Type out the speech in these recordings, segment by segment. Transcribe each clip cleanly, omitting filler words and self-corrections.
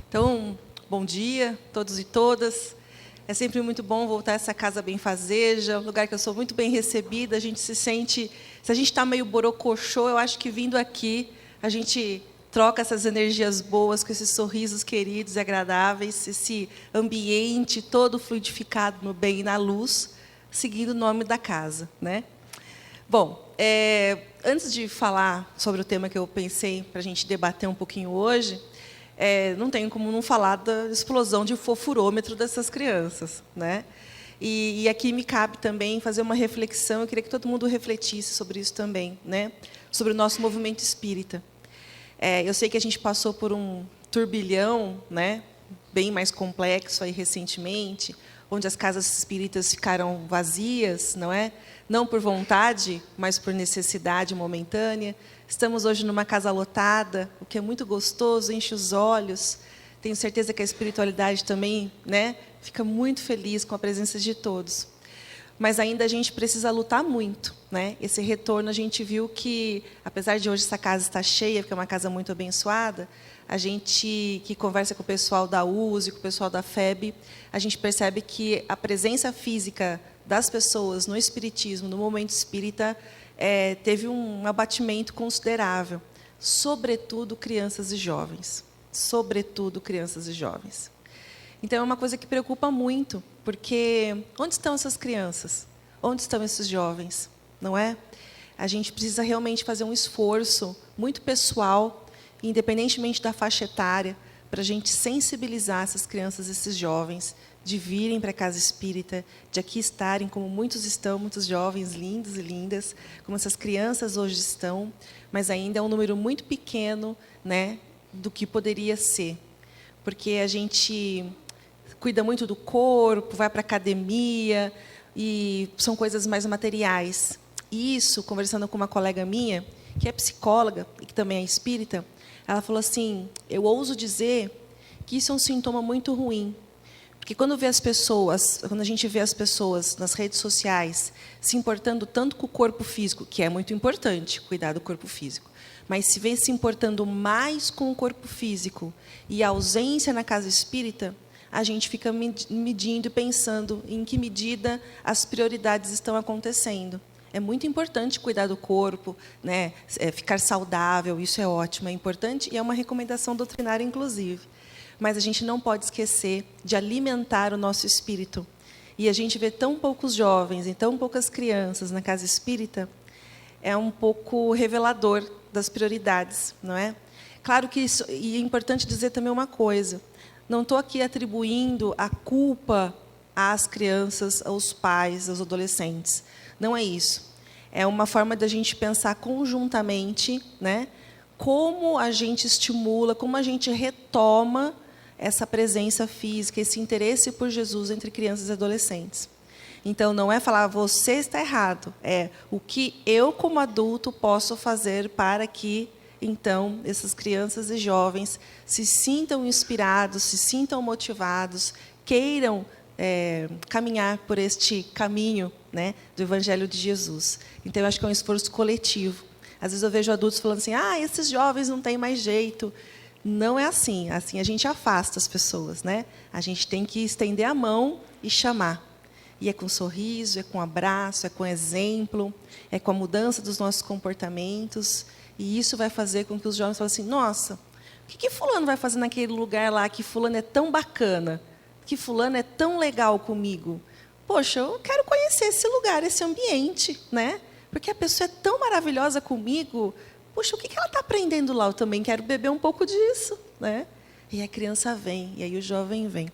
Então, bom dia a todos e todas. É sempre muito bom voltar a essa casa benfazeja, um lugar que eu sou muito bem recebida. A gente se sente... Se a gente está meio borocochô, eu acho que vindo aqui, a gente troca essas energias boas com esses sorrisos queridos e agradáveis, esse ambiente todo fluidificado no bem e na luz, seguindo o nome da casa, né? Bom, antes de falar sobre o tema que eu pensei para a gente debater um pouquinho hoje, não tenho como não falar da explosão de fofurômetro dessas crianças, né? E aqui me cabe também fazer uma reflexão. Eu queria que todo mundo refletisse sobre isso também, né? Sobre o nosso movimento espírita. Eu sei que a gente passou por um turbilhão, né? Bem mais complexo aí recentemente, onde as casas espíritas ficaram vazias, não é? Não por vontade, mas por necessidade momentânea. Estamos hoje numa casa lotada, o que é muito gostoso, enche os olhos. Tenho certeza que a espiritualidade também, né, fica muito feliz com a presença de todos. Mas ainda a gente precisa lutar muito, né? Esse retorno, a gente viu que, apesar de hoje essa casa estar cheia, porque é uma casa muito abençoada, a gente que conversa com o pessoal da USE, com o pessoal da FEB, a gente percebe que a presença física das pessoas no espiritismo, no momento espírita, teve um abatimento considerável, sobretudo crianças e jovens. Sobretudo crianças e jovens. Então, é uma coisa que preocupa muito, porque onde estão essas crianças? Onde estão esses jovens? Não é? A gente precisa realmente fazer um esforço muito pessoal, independentemente da faixa etária, para a gente sensibilizar essas crianças, esses jovens, de virem para a casa espírita, de aqui estarem, como muitos estão, muitos jovens lindos e lindas, como essas crianças hoje estão, mas ainda é um número muito pequeno, né, do que poderia ser. Porque a gente cuida muito do corpo, vai para a academia, e são coisas mais materiais. E isso, conversando com uma colega minha, que é psicóloga e que também é espírita, ela falou assim, eu ouso dizer que isso é um sintoma muito ruim. Porque quando a gente vê as pessoas nas redes sociais se importando tanto com o corpo físico, que é muito importante cuidar do corpo físico, mas se vê se importando mais com o corpo físico e a ausência na casa espírita, a gente fica medindo e pensando em que medida as prioridades estão acontecendo. É muito importante cuidar do corpo, né? Ficar saudável, isso é ótimo, é importante e é uma recomendação doutrinária, inclusive. Mas a gente não pode esquecer de alimentar o nosso espírito. E a gente vê tão poucos jovens e tão poucas crianças na casa espírita, é um pouco revelador das prioridades, não é? Claro que isso, e é importante dizer também uma coisa, não estou aqui atribuindo a culpa às crianças, aos pais, aos adolescentes. Não é isso. É uma forma da gente pensar conjuntamente, né, como a gente estimula, como a gente retoma essa presença física, esse interesse por Jesus entre crianças e adolescentes. Então, não é falar, você está errado, é o que eu, como adulto, posso fazer para que, então, essas crianças e jovens se sintam inspirados, se sintam motivados, queiram caminhar por este caminho, né, do Evangelho de Jesus. Então, eu acho que é um esforço coletivo. Às vezes eu vejo adultos falando assim, esses jovens não têm mais jeito. Não é assim. Assim a gente afasta as pessoas, né? A gente tem que estender a mão e chamar. E é com sorriso, é com abraço, é com exemplo, é com a mudança dos nossos comportamentos. E isso vai fazer com que os jovens falem assim, nossa, o que fulano vai fazer naquele lugar lá, que fulano é tão bacana, que fulano é tão legal comigo? Poxa, eu quero conhecer esse lugar, esse ambiente, né? Porque a pessoa é tão maravilhosa comigo, puxa, o que ela está aprendendo lá? Eu também quero beber um pouco disso, né? E a criança vem, e aí o jovem vem.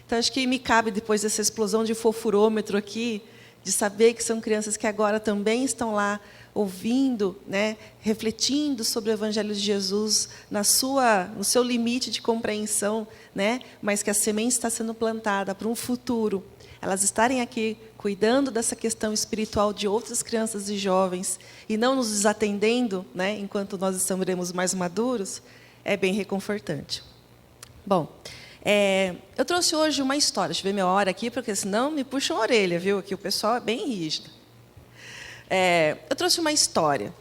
Então, acho que me cabe, depois dessa explosão de fofurômetro aqui, de saber que são crianças que agora também estão lá ouvindo, né, refletindo sobre o Evangelho de Jesus no seu limite de compreensão, né, mas que a semente está sendo plantada para um futuro. Elas estarem aqui cuidando dessa questão espiritual de outras crianças e jovens e não nos desatendendo, né, enquanto nós estaremos mais maduros, é bem reconfortante. Bom, eu trouxe hoje uma história. Deixa eu ver minha hora aqui, porque senão me puxam a orelha, viu? Aqui o pessoal é bem rígido. Eu trouxe uma história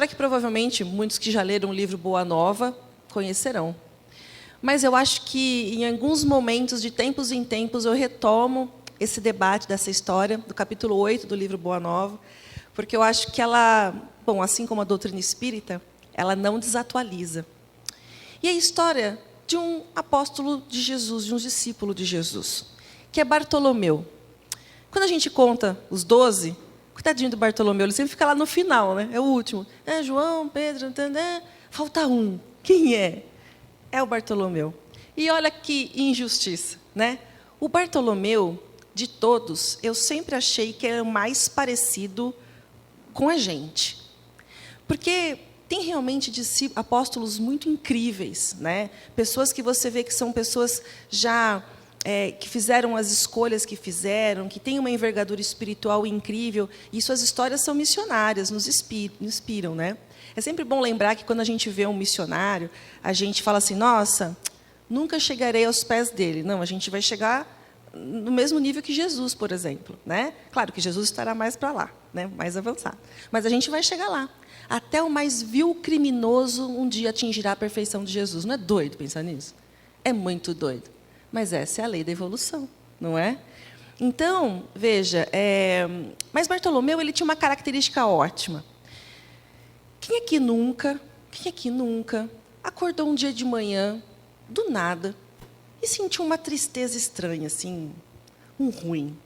que provavelmente muitos que já leram o livro Boa Nova conhecerão. Mas eu acho que, em alguns momentos, de tempos em tempos, eu retomo esse debate dessa história, do capítulo 8 do livro Boa Nova, porque eu acho que ela, bom, assim como a doutrina espírita, ela não desatualiza. E a história de um apóstolo de Jesus, de um discípulo de Jesus, que é Bartolomeu. Quando a gente conta os 12, coitadinho do Bartolomeu, ele sempre fica lá no final, né? É o último. É João, Pedro, falta um. Quem é? É o Bartolomeu. E olha que injustiça, né? O Bartolomeu, de todos, eu sempre achei que era o mais parecido com a gente. Porque tem realmente apóstolos muito incríveis, né? Pessoas que você vê que são pessoas já que fizeram as escolhas que fizeram, que têm uma envergadura espiritual incrível, e suas histórias são missionárias, nos inspiram, né? É sempre bom lembrar que quando a gente vê um missionário, a gente fala assim, nossa, nunca chegarei aos pés dele. Não, a gente vai chegar no mesmo nível que Jesus, por exemplo, né? Claro que Jesus estará mais para lá, né? Mais avançado. Mas a gente vai chegar lá. Até o mais vil criminoso um dia atingirá a perfeição de Jesus. Não é doido pensar nisso? É muito doido. Mas essa é a lei da evolução, não é? Então, veja, mas Bartolomeu ele tinha uma característica ótima. Quem aqui nunca acordou um dia de manhã, do nada, e sentiu uma tristeza estranha, assim, um ruim?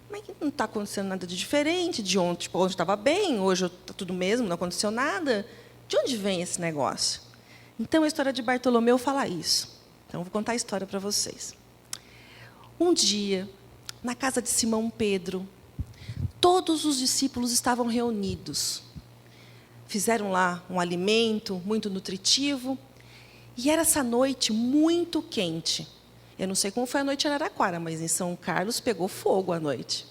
Mas não está acontecendo nada de diferente de ontem. Tipo, hoje estava bem, hoje está tudo mesmo, não aconteceu nada. De onde vem esse negócio? Então, a história de Bartolomeu fala isso. Então, vou contar a história para vocês. Um dia, na casa de Simão Pedro, todos os discípulos estavam reunidos. Fizeram lá um alimento muito nutritivo. E era essa noite muito quente. Eu não sei como foi a noite em Araraquara, mas em São Carlos pegou fogo à noite.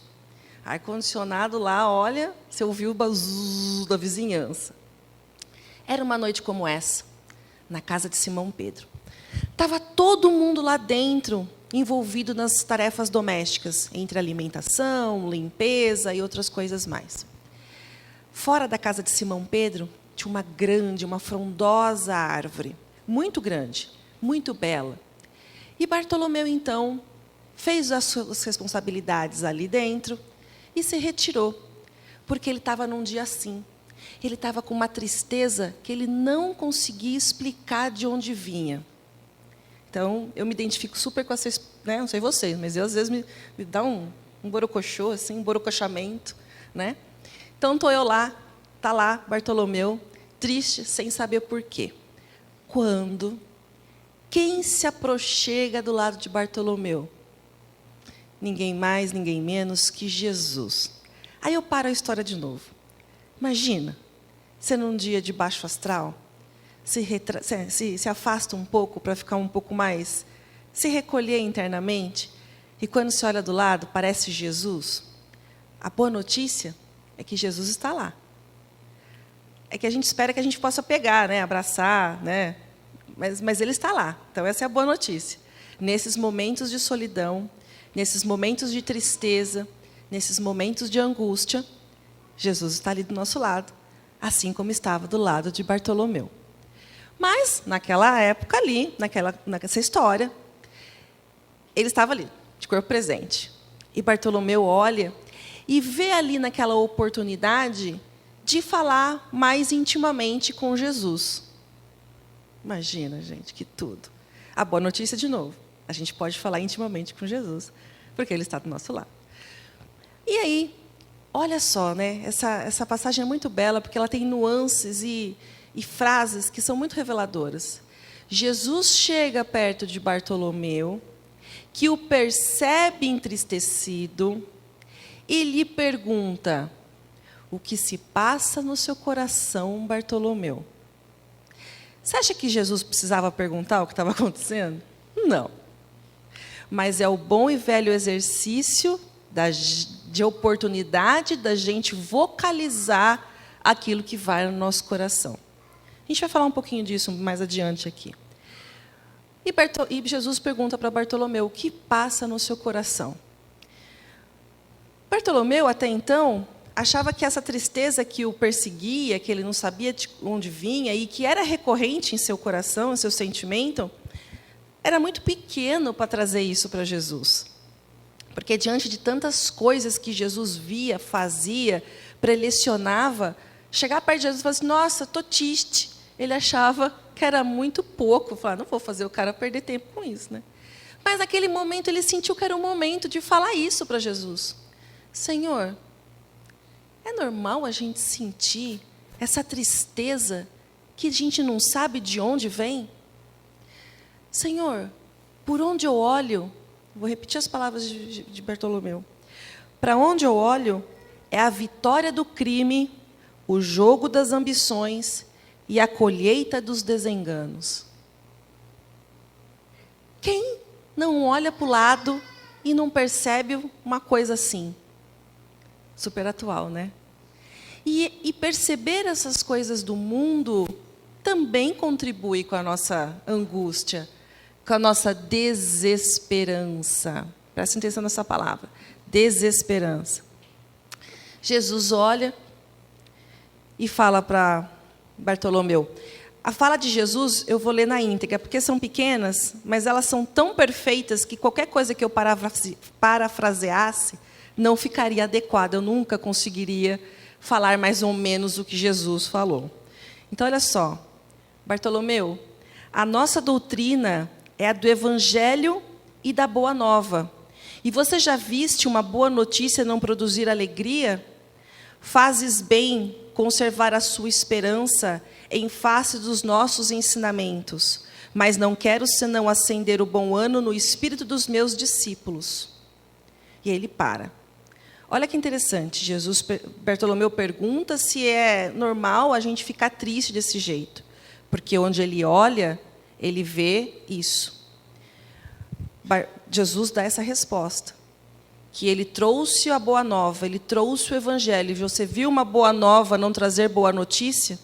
Ar-condicionado lá, olha, você ouviu o buzz da vizinhança. Era uma noite como essa, na casa de Simão Pedro. Estava todo mundo lá dentro, envolvido nas tarefas domésticas, entre alimentação, limpeza e outras coisas mais. Fora da casa de Simão Pedro, tinha uma frondosa árvore, muito grande, muito bela. E Bartolomeu, então, fez as suas responsabilidades ali dentro e se retirou, porque ele estava num dia assim. Ele estava com uma tristeza que ele não conseguia explicar de onde vinha. Então, eu me identifico super com essa, né? Não sei vocês, mas eu, às vezes, me dá um borocochô, assim, um borocochamento, né? Então, estou eu lá, está lá Bartolomeu, triste, sem saber por quê. Quando, quem se aproxima do lado de Bartolomeu? Ninguém mais, ninguém menos que Jesus. Aí eu paro a história de novo. Imagina, você num dia de baixo astral, se afasta um pouco para ficar um pouco mais, se recolher internamente, e quando você olha do lado, parece Jesus. A boa notícia é que Jesus está lá. É que a gente espera que a gente possa pegar, né, abraçar, né, mas ele está lá. Então, essa é a boa notícia. Nesses momentos de solidão, nesses momentos de tristeza, nesses momentos de angústia, Jesus está ali do nosso lado, assim como estava do lado de Bartolomeu. Mas, naquela época ali, nessa história, ele estava ali, de corpo presente. E Bartolomeu olha e vê ali naquela oportunidade de falar mais intimamente com Jesus. Imagina, gente, que tudo. A boa notícia, de novo, a gente pode falar intimamente com Jesus, porque ele está do nosso lado. E aí, olha só, né? Essa passagem é muito bela, porque ela tem nuances e frases que são muito reveladoras. Jesus chega perto de Bartolomeu, que o percebe entristecido, e lhe pergunta: o que se passa no seu coração, Bartolomeu? Você acha que Jesus precisava perguntar o que estava acontecendo? Não. Mas é o bom e velho exercício de oportunidade da gente vocalizar aquilo que vai no nosso coração. A gente vai falar um pouquinho disso mais adiante aqui. E Jesus pergunta para Bartolomeu: o que passa no seu coração? Bartolomeu, até então, achava que essa tristeza que o perseguia, que ele não sabia de onde vinha e que era recorrente em seu coração, em seu sentimento, era muito pequeno para trazer isso para Jesus. Porque diante de tantas coisas que Jesus via, fazia, prelecionava, chegar perto de Jesus e falar assim, nossa, estou triste. Ele achava que era muito pouco. Falar, não vou fazer o cara perder tempo com isso, né? Mas naquele momento ele sentiu que era o momento de falar isso para Jesus. Senhor, é normal a gente sentir essa tristeza que a gente não sabe de onde vem? Senhor, por onde eu olho, vou repetir as palavras de Bartolomeu. Para onde eu olho é a vitória do crime, o jogo das ambições e a colheita dos desenganos. Quem não olha para o lado e não percebe uma coisa assim? Super atual, né? E perceber essas coisas do mundo também contribui com a nossa angústia, com a nossa desesperança. Presta atenção nessa palavra, desesperança. Jesus olha e fala para Bartolomeu. A fala de Jesus eu vou ler na íntegra, porque são pequenas, mas elas são tão perfeitas que qualquer coisa que eu parafraseasse não ficaria adequada. Eu nunca conseguiria falar mais ou menos o que Jesus falou. Então, olha só. Bartolomeu, a nossa doutrina é a do Evangelho e da Boa Nova. E você já viste uma boa notícia não produzir alegria? Fazes bem conservar a sua esperança em face dos nossos ensinamentos, mas não quero senão acender o bom ânimo no espírito dos meus discípulos. E aí ele para. Olha que interessante, Bartolomeu pergunta se é normal a gente ficar triste desse jeito, porque onde ele olha, ele vê isso. Jesus dá essa resposta, que ele trouxe a boa nova, ele trouxe o evangelho. Você viu uma boa nova não trazer boa notícia?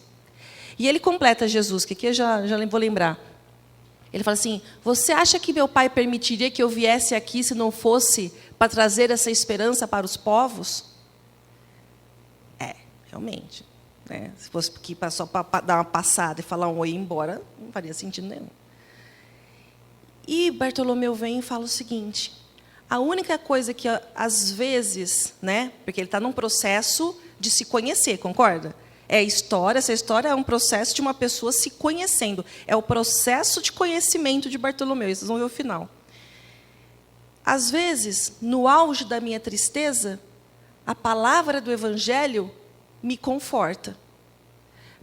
E ele completa Jesus, que aqui eu já vou lembrar. Ele fala assim, você acha que meu pai permitiria que eu viesse aqui se não fosse para trazer essa esperança para os povos? Realmente. Né? Se fosse aqui só para dar uma passada e falar um oi e ir embora, não faria sentido nenhum. E Bartolomeu vem e fala o seguinte, a única coisa que, às vezes, né, porque ele está num processo de se conhecer, concorda? Essa história é um processo de uma pessoa se conhecendo. É o processo de conhecimento de Bartolomeu, vocês vão ver o final. Às vezes, no auge da minha tristeza, a palavra do Evangelho me conforta.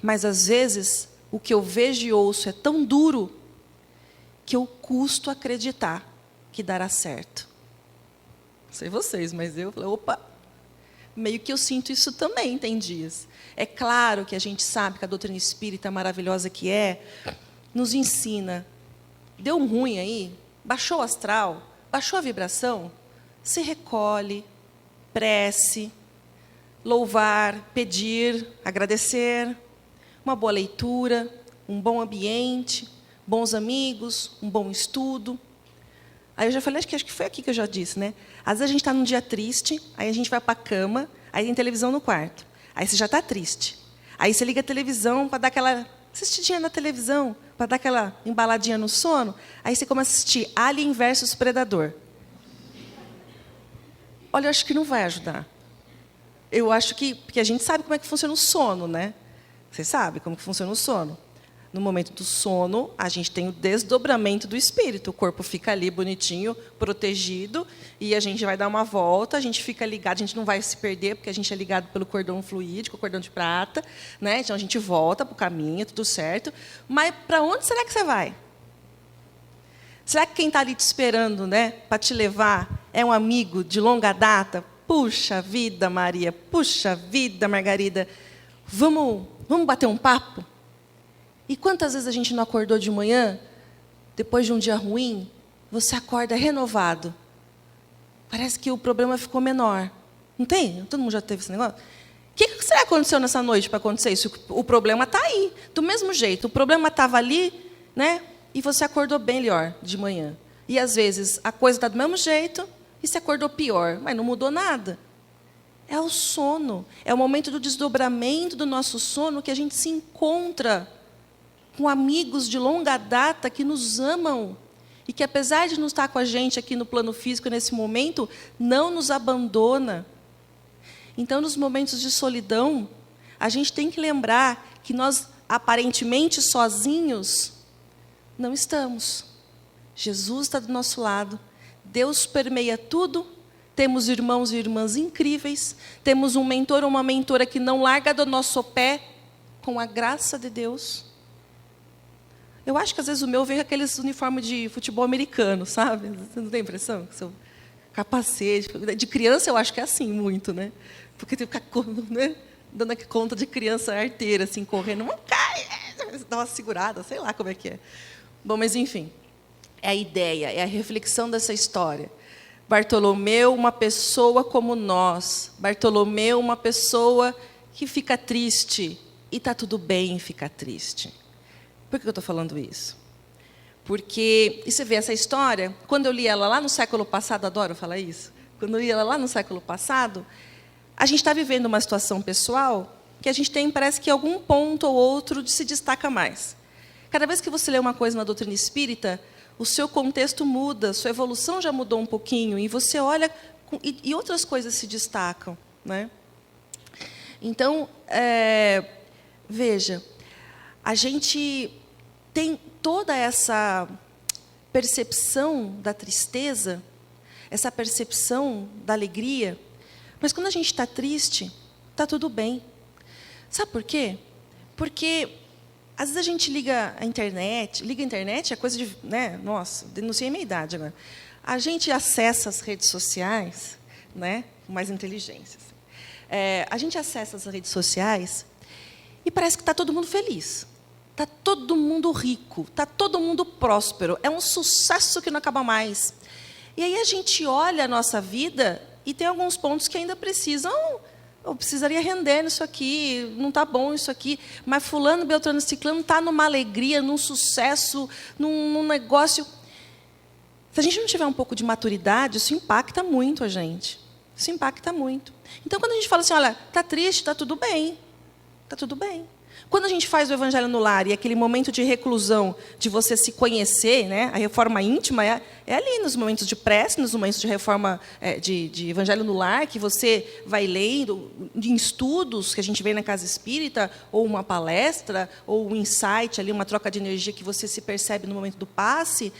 Mas, às vezes, o que eu vejo e ouço é tão duro que eu custo acreditar que dará certo. Não sei vocês, mas eu falei, opa, meio que eu sinto isso também, tem dias. É claro que a gente sabe que a doutrina espírita maravilhosa que é, nos ensina, deu um ruim aí, baixou o astral, baixou a vibração, se recolhe, prece, louvar, pedir, agradecer, uma boa leitura, um bom ambiente, bons amigos, um bom estudo. Aí eu já falei, acho que foi aqui que eu já disse, né? Às vezes a gente está num dia triste, aí a gente vai para a cama, aí tem televisão no quarto. Aí você já está triste. Aí você liga a televisão para dar aquela assistidinha na televisão, para dar aquela embaladinha no sono. Aí você começa a assistir Alien versus Predador. Olha, eu acho que não vai ajudar. Eu acho que... Porque a gente sabe como é que funciona o sono, né? Você sabe como que funciona o sono. No momento do sono, a gente tem o desdobramento do espírito. O corpo fica ali bonitinho, protegido, e a gente vai dar uma volta, a gente fica ligado, a gente não vai se perder, porque a gente é ligado pelo cordão fluídico, o cordão de prata, né? Então a gente volta para o caminho, tudo certo. Mas para onde será que você vai? Será que quem está ali te esperando, né, para te levar, é um amigo de longa data? Puxa vida, Maria, puxa vida, Margarida, vamos bater um papo? E quantas vezes a gente não acordou de manhã, depois de um dia ruim, você acorda renovado. Parece que o problema ficou menor. Não tem? Todo mundo já teve esse negócio? O que será que aconteceu nessa noite para acontecer isso? O problema está aí, do mesmo jeito. O problema estava ali, né? E você acordou bem melhor de manhã. E, às vezes, a coisa está do mesmo jeito e você acordou pior, mas não mudou nada. É o sono. É o momento do desdobramento do nosso sono que a gente se encontra com amigos de longa data que nos amam e que, apesar de não estar com a gente aqui no plano físico nesse momento, não nos abandona. Então, nos momentos de solidão, a gente tem que lembrar que nós, aparentemente sozinhos, não estamos. Jesus está do nosso lado, Deus permeia tudo, temos irmãos e irmãs incríveis, temos um mentor ou uma mentora que não larga do nosso pé, com a graça de Deus. Eu acho que às vezes o meu vem com aqueles uniformes de futebol americano, sabe? Você não tem impressão? Seu capacete. De criança eu acho que é assim muito, né? Porque tem que ficar, né, dando conta de criança arteira, assim, correndo, não cai, dá uma segurada, sei lá como é que é. Bom, mas enfim, é a ideia, é a reflexão dessa história. Bartolomeu, uma pessoa como nós. Bartolomeu, uma pessoa que fica triste. E está tudo bem ficar triste. Por que eu estou falando isso? Porque, e você vê essa história, quando eu li ela lá no século passado, adoro falar isso, quando eu li ela lá no século passado, a gente está vivendo uma situação pessoal que a gente tem, parece que algum ponto ou outro se destaca mais. Cada vez que você lê uma coisa na doutrina espírita, o seu contexto muda, sua evolução já mudou um pouquinho, e você olha, e outras coisas se destacam, né? Então, veja, a gente tem toda essa percepção da tristeza, essa percepção da alegria, mas quando a gente está triste, está tudo bem. Sabe por quê? Porque às vezes a gente liga a internet é coisa de, né? Nossa, denunciei a minha idade agora. A gente acessa as redes sociais, né? Com mais inteligência. A gente acessa as redes sociais e parece que está todo mundo feliz. Está todo mundo rico, está todo mundo próspero. É um sucesso que não acaba mais. E aí a gente olha a nossa vida e tem alguns pontos que ainda precisam... Eu precisaria render nisso aqui, não está bom isso aqui. Mas fulano, beltrano, ciclano está numa alegria, num sucesso, num negócio. Se a gente não tiver um pouco de maturidade, isso impacta muito a gente. Isso impacta muito. Então, quando a gente fala assim, olha, está triste, está tudo bem. Está tudo bem. Quando a gente faz o Evangelho no Lar, e aquele momento de reclusão, de você se conhecer, né, a reforma íntima, é ali nos momentos de prece, nos momentos de reforma, de Evangelho no Lar, que você vai lendo, em estudos que a gente vê na casa espírita, ou uma palestra, ou um insight, ali, uma troca de energia que você se percebe no momento do passe,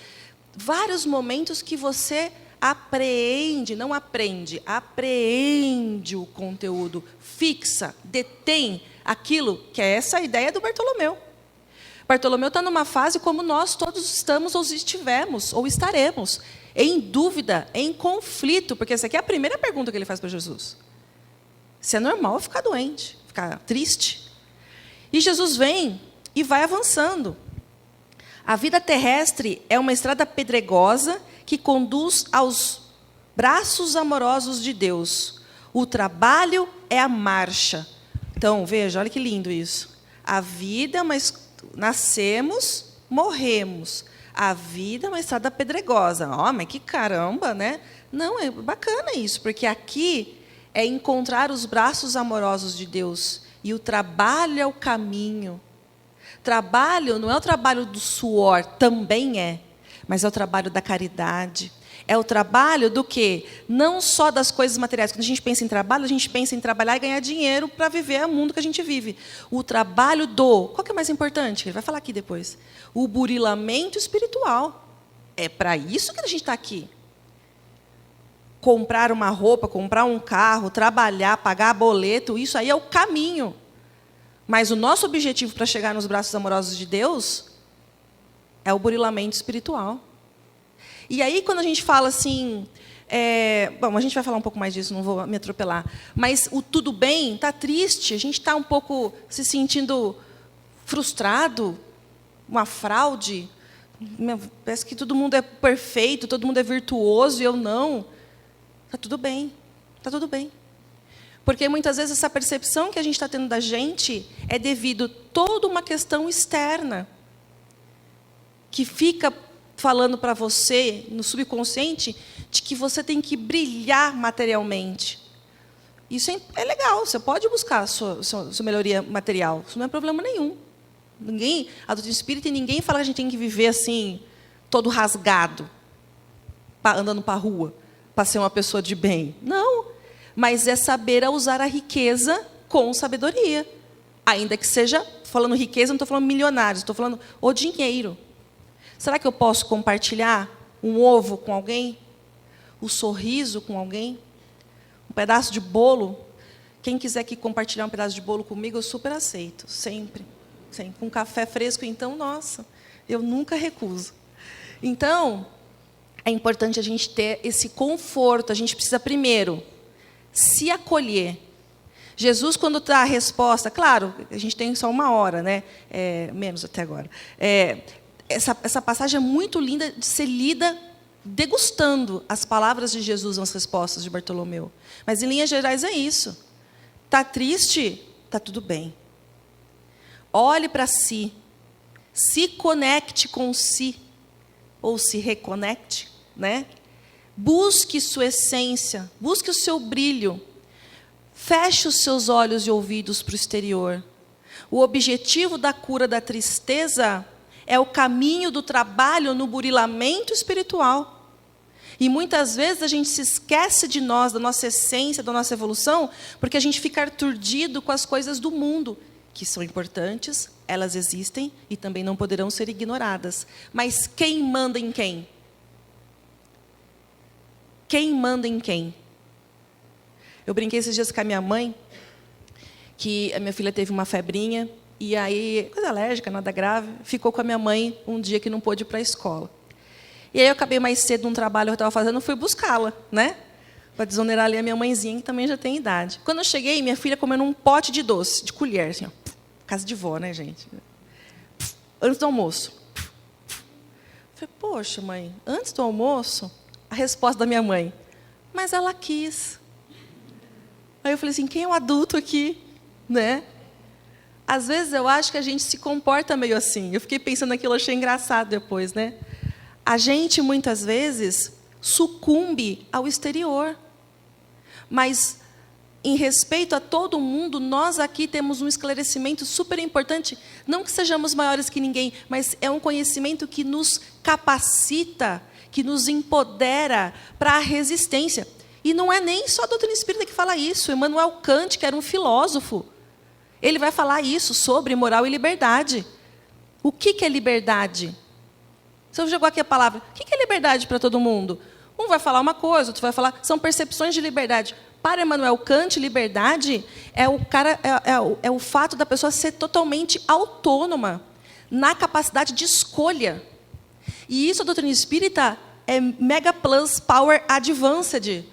vários momentos que você apreende, não aprende, apreende o conteúdo, fixa, detém aquilo, que é essa a ideia do Bartolomeu. Bartolomeu está numa fase como nós todos estamos, ou estivemos, ou estaremos, em dúvida, em conflito, porque essa aqui é a primeira pergunta que ele faz para Jesus. Se é normal ficar doente, ficar triste. E Jesus vem e vai avançando. A vida terrestre é uma estrada pedregosa que conduz aos braços amorosos de Deus. O trabalho é a marcha. Então, veja, olha que lindo isso. A vida é uma... Nascemos, morremos. A vida é uma estrada pedregosa. Oh, mas que caramba, né? Não, é bacana isso, porque aqui é encontrar os braços amorosos de Deus. E o trabalho é o caminho. Trabalho não é o trabalho do suor, também é, mas é o trabalho da caridade. É o trabalho do quê? Não só das coisas materiais. Quando a gente pensa em trabalho, a gente pensa em trabalhar e ganhar dinheiro para viver o mundo que a gente vive. O trabalho do... Qual que é mais importante? Ele vai falar aqui depois. O burilamento espiritual. É para isso que a gente está aqui. Comprar uma roupa, comprar um carro, trabalhar, pagar boleto, isso aí é o caminho. Mas o nosso objetivo para chegar nos braços amorosos de Deus é o burilamento espiritual. E aí, quando a gente fala assim... bom, a gente vai falar um pouco mais disso, não vou me atropelar. Mas o tudo bem, está triste, a gente está um pouco se sentindo frustrado, uma fraude. Parece que todo mundo é perfeito, todo mundo é virtuoso e eu não. Está tudo bem, está tudo bem. Porque muitas vezes essa percepção que a gente está tendo da gente é devido a toda uma questão externa que fica falando para você, no subconsciente, de que você tem que brilhar materialmente. Isso é legal, você pode buscar a sua melhoria material, isso não é problema nenhum. A doutrina espírita e ninguém fala que a gente tem que viver assim, todo rasgado, andando para a rua, para ser uma pessoa de bem. Não, mas é saber usar a riqueza com sabedoria. Ainda que seja, falando riqueza, não estou falando milionários, estou falando o dinheiro. Será que eu posso compartilhar um ovo com alguém? Um sorriso com alguém? Um pedaço de bolo? Quem quiser aqui compartilhar um pedaço de bolo comigo, eu super aceito, sempre. Sempre. Com café fresco, então, nossa, eu nunca recuso. Então, é importante a gente ter esse conforto. A gente precisa, primeiro, se acolher. Jesus, quando dá a resposta, claro, a gente tem só 1 hora, né? Menos até agora. Essa passagem é muito linda de ser lida degustando as palavras de Jesus nas respostas de Bartolomeu. Mas, em linhas gerais, é isso. Está triste? Está tudo bem. Olhe para si. Se conecte com si. Ou se reconecte, né? Busque sua essência. Busque o seu brilho. Feche os seus olhos e ouvidos para o exterior. O objetivo da cura da tristeza é o caminho do trabalho no burilamento espiritual. E muitas vezes a gente se esquece de nós, da nossa essência, da nossa evolução, porque a gente fica aturdido com as coisas do mundo, que são importantes, elas existem e também não poderão ser ignoradas. Mas quem manda em quem? Quem manda em quem? Eu brinquei esses dias com a minha mãe, que a minha filha teve uma febrinha, e aí, coisa alérgica, nada grave, ficou com a minha mãe um dia que não pôde ir para a escola. E aí eu acabei mais cedo num trabalho que eu estava fazendo, fui buscá-la, né? Para desonerar ali a minha mãezinha, que também já tem idade. Quando eu cheguei, minha filha comendo um pote de doce, de colher, assim, ó, casa de vó, né, gente? Antes do almoço. Falei, poxa, mãe, antes do almoço, a resposta da minha mãe, mas ela quis. Aí eu falei assim, quem é o adulto aqui, né? Às vezes eu acho que a gente se comporta meio assim. Eu fiquei pensando naquilo, achei engraçado depois, né? A gente, muitas vezes, sucumbe ao exterior. Mas, em respeito a todo mundo, nós aqui temos um esclarecimento super importante. Não que sejamos maiores que ninguém, mas é um conhecimento que nos capacita, que nos empodera para a resistência. E não é nem só a doutrina espírita que fala isso. Immanuel Kant, que era um filósofo, ele vai falar isso sobre moral e liberdade. O que é liberdade? Você jogou aqui a palavra. O que é liberdade para todo mundo? Um vai falar uma coisa, outro vai falar. São percepções de liberdade. Para Immanuel Kant, liberdade é o fato da pessoa ser totalmente autônoma na capacidade de escolha. E isso a doutrina espírita é Mega Plus Power Advanced.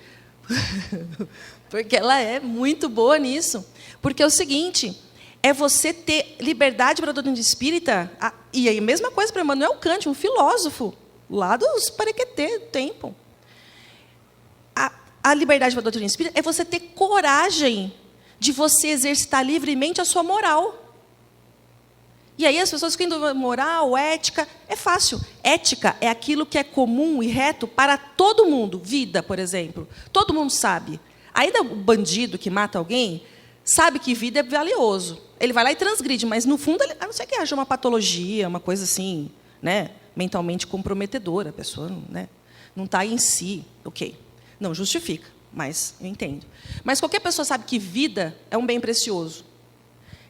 Porque ela é muito boa nisso. Porque é o seguinte, é você ter liberdade para a doutrina espírita, e aí a mesma coisa para Immanuel Kant, um filósofo, lá dos Parequetê do tempo. A liberdade para a doutrina espírita é você ter coragem de você exercitar livremente a sua moral. E aí as pessoas ficam indo moral, ética, é fácil. Ética é aquilo que é comum e reto para todo mundo. Vida, por exemplo. Todo mundo sabe. Ainda o bandido que mata alguém sabe que vida é valioso. Ele vai lá e transgride, mas no fundo, a não ser que haja uma patologia, uma coisa assim, né, mentalmente comprometedora, a pessoa, né, não está em si, ok. Não justifica, mas eu entendo. Mas qualquer pessoa sabe que vida é um bem precioso.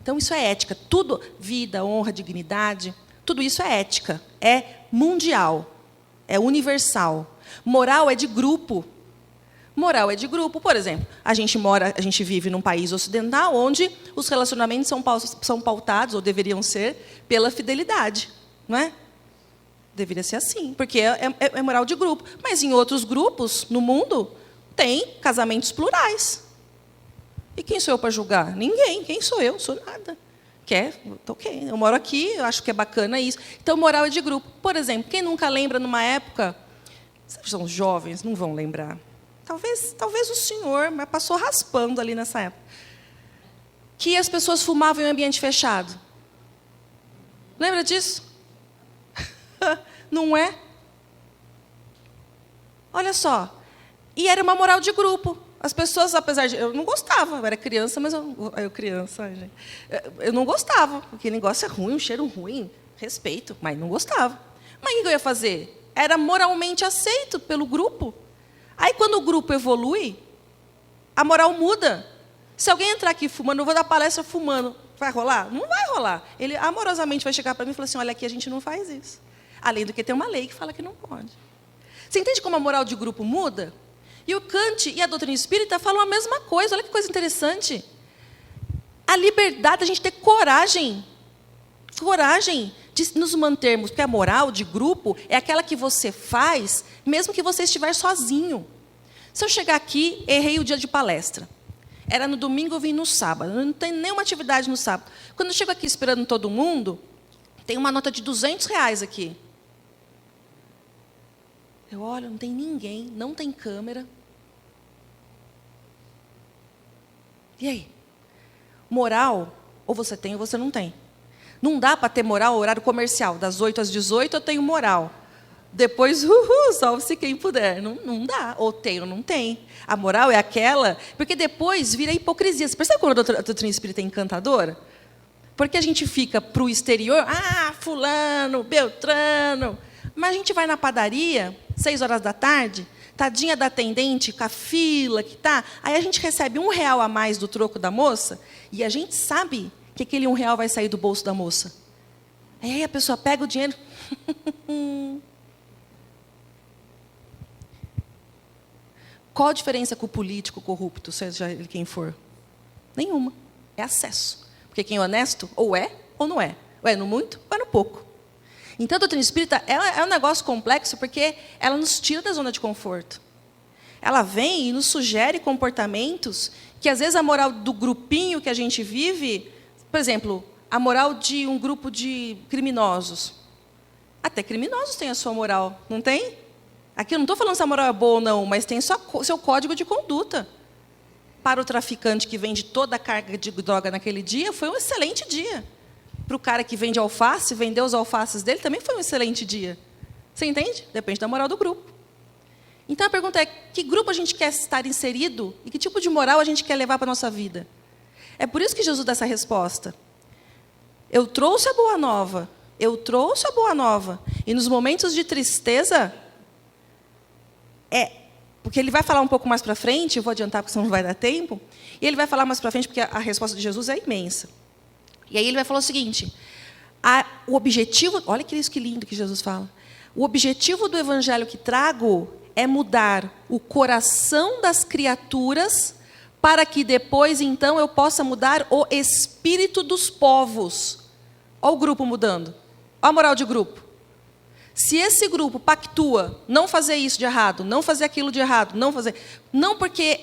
Então, isso é ética. Tudo, vida, honra, dignidade, tudo isso é ética. É mundial, é universal. Moral é de grupo. Moral é de grupo. Por exemplo, a gente vive num país ocidental onde os relacionamentos são pautados, ou deveriam ser, pela fidelidade. Não é? Deveria ser assim, porque é moral de grupo. Mas em outros grupos, no mundo, tem casamentos plurais. E quem sou eu para julgar? Ninguém. Quem sou eu? Sou nada. Ok, eu moro aqui, eu acho que é bacana isso. Então, moral é de grupo. Por exemplo, quem nunca lembra numa época, são jovens, não vão lembrar. Talvez o senhor, mas passou raspando ali nessa época. Que as pessoas fumavam em um ambiente fechado. Lembra disso? Não é? Olha só. E era uma moral de grupo. As pessoas, apesar de... Eu não gostava, eu era criança, mas eu não gostava. Aquele negócio é ruim, um cheiro ruim, respeito, mas não gostava. Mas o que eu ia fazer? Era moralmente aceito pelo grupo. Aí, quando o grupo evolui, a moral muda. Se alguém entrar aqui fumando, eu vou dar palestra fumando, vai rolar? Não vai rolar. Ele amorosamente vai chegar para mim e falar assim, olha, aqui a gente não faz isso. Além do que tem uma lei que fala que não pode. Você entende como a moral de grupo muda? E o Kant e a doutrina espírita falam a mesma coisa. Olha que coisa interessante. A liberdade, a gente ter coragem de nos mantermos, porque a moral de grupo é aquela que você faz, mesmo que você estiver sozinho. Se eu chegar aqui, errei o dia de palestra. Era no domingo, eu vim no sábado. Eu não tenho nenhuma atividade no sábado. Quando eu chego aqui esperando todo mundo, tem uma nota de R$200 aqui. Eu olho, não tem ninguém, não tem câmera. E aí? Moral, ou você tem ou você não tem. Não dá para ter moral, horário comercial, das 8 às 18 eu tenho moral. Depois, salve-se quem puder. Não dá, ou tem ou não tem. A moral é aquela, porque depois vira hipocrisia. Você percebe quando a doutrina espírita é encantadora? Porque a gente fica para o exterior, fulano, beltrano. Mas a gente vai na padaria, 6 horas da tarde, tadinha da atendente, com a fila que tá, aí a gente recebe R$1 a mais do troco da moça, e a gente sabe que aquele R$1 vai sair do bolso da moça. Aí a pessoa pega o dinheiro. Qual a diferença com o político corrupto, seja ele quem for? Nenhuma. É acesso. Porque quem é honesto, ou é ou não é. Ou é no muito ou é no pouco. Então, a doutrina espírita é um negócio complexo porque ela nos tira da zona de conforto. Ela vem e nos sugere comportamentos que, às vezes, a moral do grupinho que a gente vive, por exemplo, a moral de um grupo de criminosos. Até criminosos têm a sua moral, não tem? Aqui eu não estou falando se a moral é boa ou não, mas tem seu código de conduta. Para o traficante que vende toda a carga de droga naquele dia, foi um excelente dia. Para o cara que vende alface, vendeu os alfaces dele, também foi um excelente dia. Você entende? Depende da moral do grupo. Então, a pergunta é, que grupo a gente quer estar inserido e que tipo de moral a gente quer levar para a nossa vida? É por isso que Jesus dá essa resposta. Eu trouxe a boa nova. Eu trouxe a boa nova. E nos momentos de tristeza, porque ele vai falar um pouco mais para frente, eu vou adiantar porque senão não vai dar tempo, e ele vai falar mais para frente porque a resposta de Jesus é imensa. E aí ele vai falar o seguinte, o objetivo, olha que isso que lindo que Jesus fala, o objetivo do evangelho que trago é mudar o coração das criaturas para que depois, então, eu possa mudar o espírito dos povos. Olha o grupo mudando. Olha a moral de grupo. Se esse grupo pactua não fazer isso de errado, não fazer aquilo de errado, não porque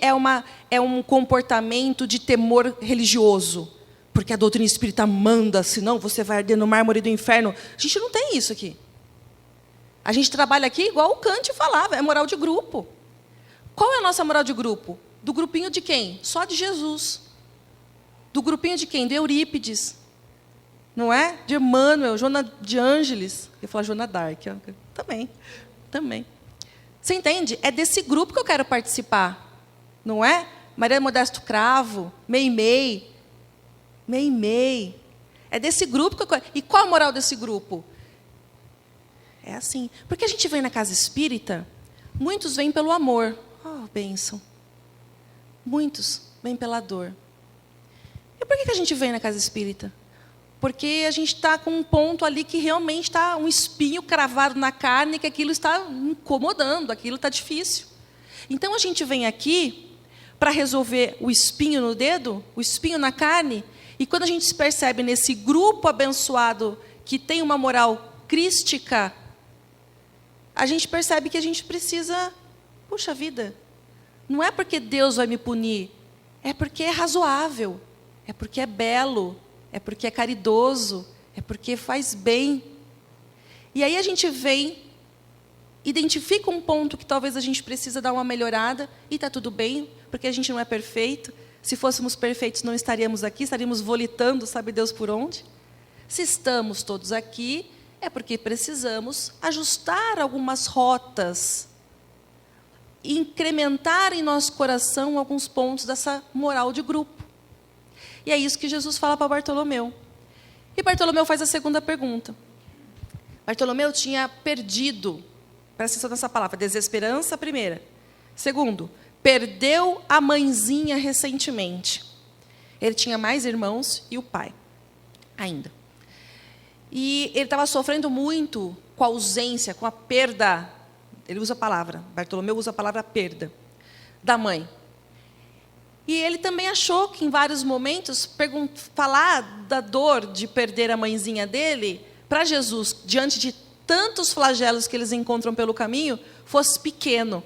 é um comportamento de temor religioso, porque a doutrina espírita manda, senão você vai arder no mármore do inferno. A gente não tem isso aqui. A gente trabalha aqui igual o Kant falava, é moral de grupo. Qual é a nossa moral de grupo? Do grupinho de quem? Só de Jesus. Do grupinho de quem? De Eurípides. Não é? De Emmanuel, Joana de Ângeles. Eu ia falar Joana d'Arc. Também. Você entende? É desse grupo que eu quero participar. Não é? Maria Modesto Cravo, Meimei. É desse grupo que eu quero. E qual a moral desse grupo? É assim. Porque a gente vem na casa espírita, muitos vêm pelo amor. Oh, bênção. Muitos vêm pela dor. E por que a gente vem na casa espírita? Porque a gente está com um ponto ali que realmente está um espinho cravado na carne, que aquilo está incomodando, aquilo está difícil. Então, a gente vem aqui para resolver o espinho no dedo, o espinho na carne, e quando a gente se percebe nesse grupo abençoado, que tem uma moral crística, a gente percebe que a gente precisa, puxa vida, não é porque Deus vai me punir, é porque é razoável, é porque é belo, é porque é caridoso, é porque faz bem. E aí a gente vem, identifica um ponto que talvez a gente precisa dar uma melhorada, e está tudo bem, porque a gente não é perfeito. Se fôssemos perfeitos, não estaríamos aqui, estaríamos volitando, sabe Deus por onde? Se estamos todos aqui, é porque precisamos ajustar algumas rotas, incrementar em nosso coração alguns pontos dessa moral de grupo. E é isso que Jesus fala para Bartolomeu. E Bartolomeu faz a segunda pergunta. Bartolomeu tinha perdido, presta atenção nessa palavra, desesperança, primeira. Segundo, perdeu a mãezinha recentemente. Ele tinha mais irmãos e o pai, ainda. E ele estava sofrendo muito com a ausência, com a perda, ele usa a palavra, Bartolomeu usa a palavra perda, da mãe. E ele também achou que, em vários momentos, falar da dor de perder a mãezinha dele, para Jesus, diante de tantos flagelos que eles encontram pelo caminho, fosse pequeno.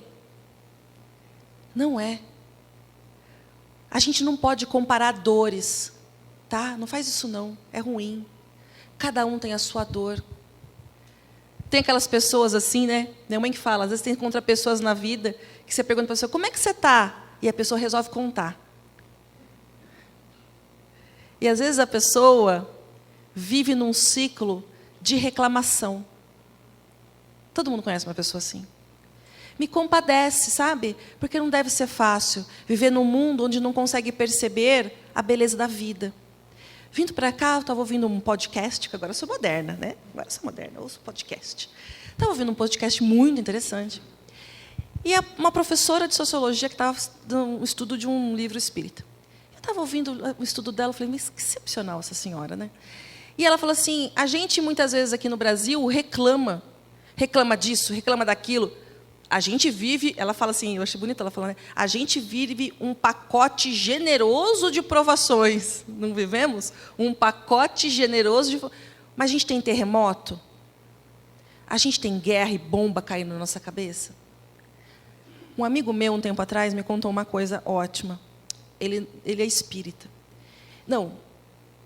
Não é. A gente não pode comparar dores, tá? Não faz isso não, é ruim. Cada um tem a sua dor. Tem aquelas pessoas assim, né? Minha mãe que fala, às vezes você encontra pessoas na vida que você pergunta para a pessoa, como é que você está? E a pessoa resolve contar. E às vezes a pessoa vive num ciclo de reclamação. Todo mundo conhece uma pessoa assim. Me compadece, sabe? Porque não deve ser fácil viver num mundo onde não consegue perceber a beleza da vida. Vindo para cá, eu estava ouvindo um podcast, que agora eu sou moderna, né? Agora eu sou moderna, eu ouço podcast. Estava ouvindo um podcast muito interessante. E uma professora de sociologia que estava dando um estudo de um livro espírita. Eu estava ouvindo o estudo dela, eu falei, mas que excepcional essa senhora, né? E ela falou assim, a gente muitas vezes aqui no Brasil reclama disso, reclama daquilo. A gente vive, ela fala assim, eu achei bonito ela falando, né? A gente vive um pacote generoso de provações. Não vivemos? Um pacote generoso de... Mas a gente tem terremoto? A gente tem guerra e bomba caindo na nossa cabeça? Um amigo meu, um tempo atrás, me contou uma coisa ótima. Ele é espírita. Não,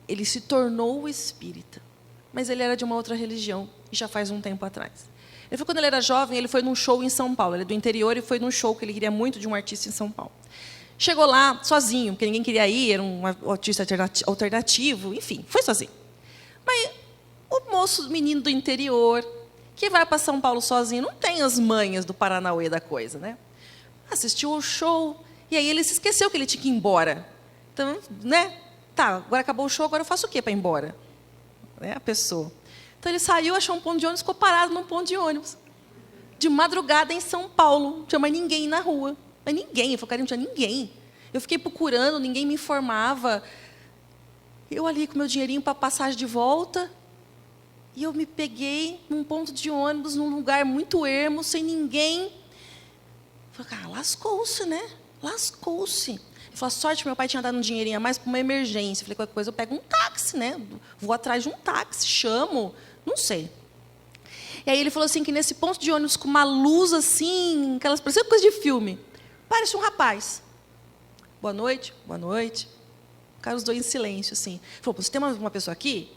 ele se tornou espírita. Mas ele era de uma outra religião, e já faz um tempo atrás. Ele foi, quando ele era jovem, ele foi num show em São Paulo. Ele é do interior e foi num show que ele queria muito de um artista em São Paulo. Chegou lá sozinho, porque ninguém queria ir, era um artista alternativo, enfim, foi sozinho. Mas o moço, menino do interior, que vai para São Paulo sozinho, não tem as manhas do Paranauê da coisa, né? Assistiu ao show, e aí ele se esqueceu que ele tinha que ir embora. Então, né? Tá, agora acabou o show, agora eu faço o quê para ir embora? Né, a pessoa. Então, ele saiu, achou um ponto de ônibus, ficou parado num ponto de ônibus. De madrugada, em São Paulo. Não tinha mais ninguém na rua. Mas ninguém. Eu falei, não tinha ninguém. Eu fiquei procurando, ninguém me informava. Eu ali com meu dinheirinho para passagem de volta. E eu me peguei num ponto de ônibus, num lugar muito ermo, sem ninguém. Falei, cara, lascou-se, né? Lascou-se. Ele falou, sorte, meu pai tinha dado um dinheirinho a mais para uma emergência. Eu falei, qualquer coisa eu pego um táxi, né? Vou atrás de um táxi, chamo, não sei. E aí ele falou assim, que nesse ponto de ônibus, com uma luz assim, aquelas parecia coisa de filme, parece um rapaz. Boa noite, boa noite. Ficaram os dois em silêncio, assim. Ele falou, você tem uma pessoa aqui?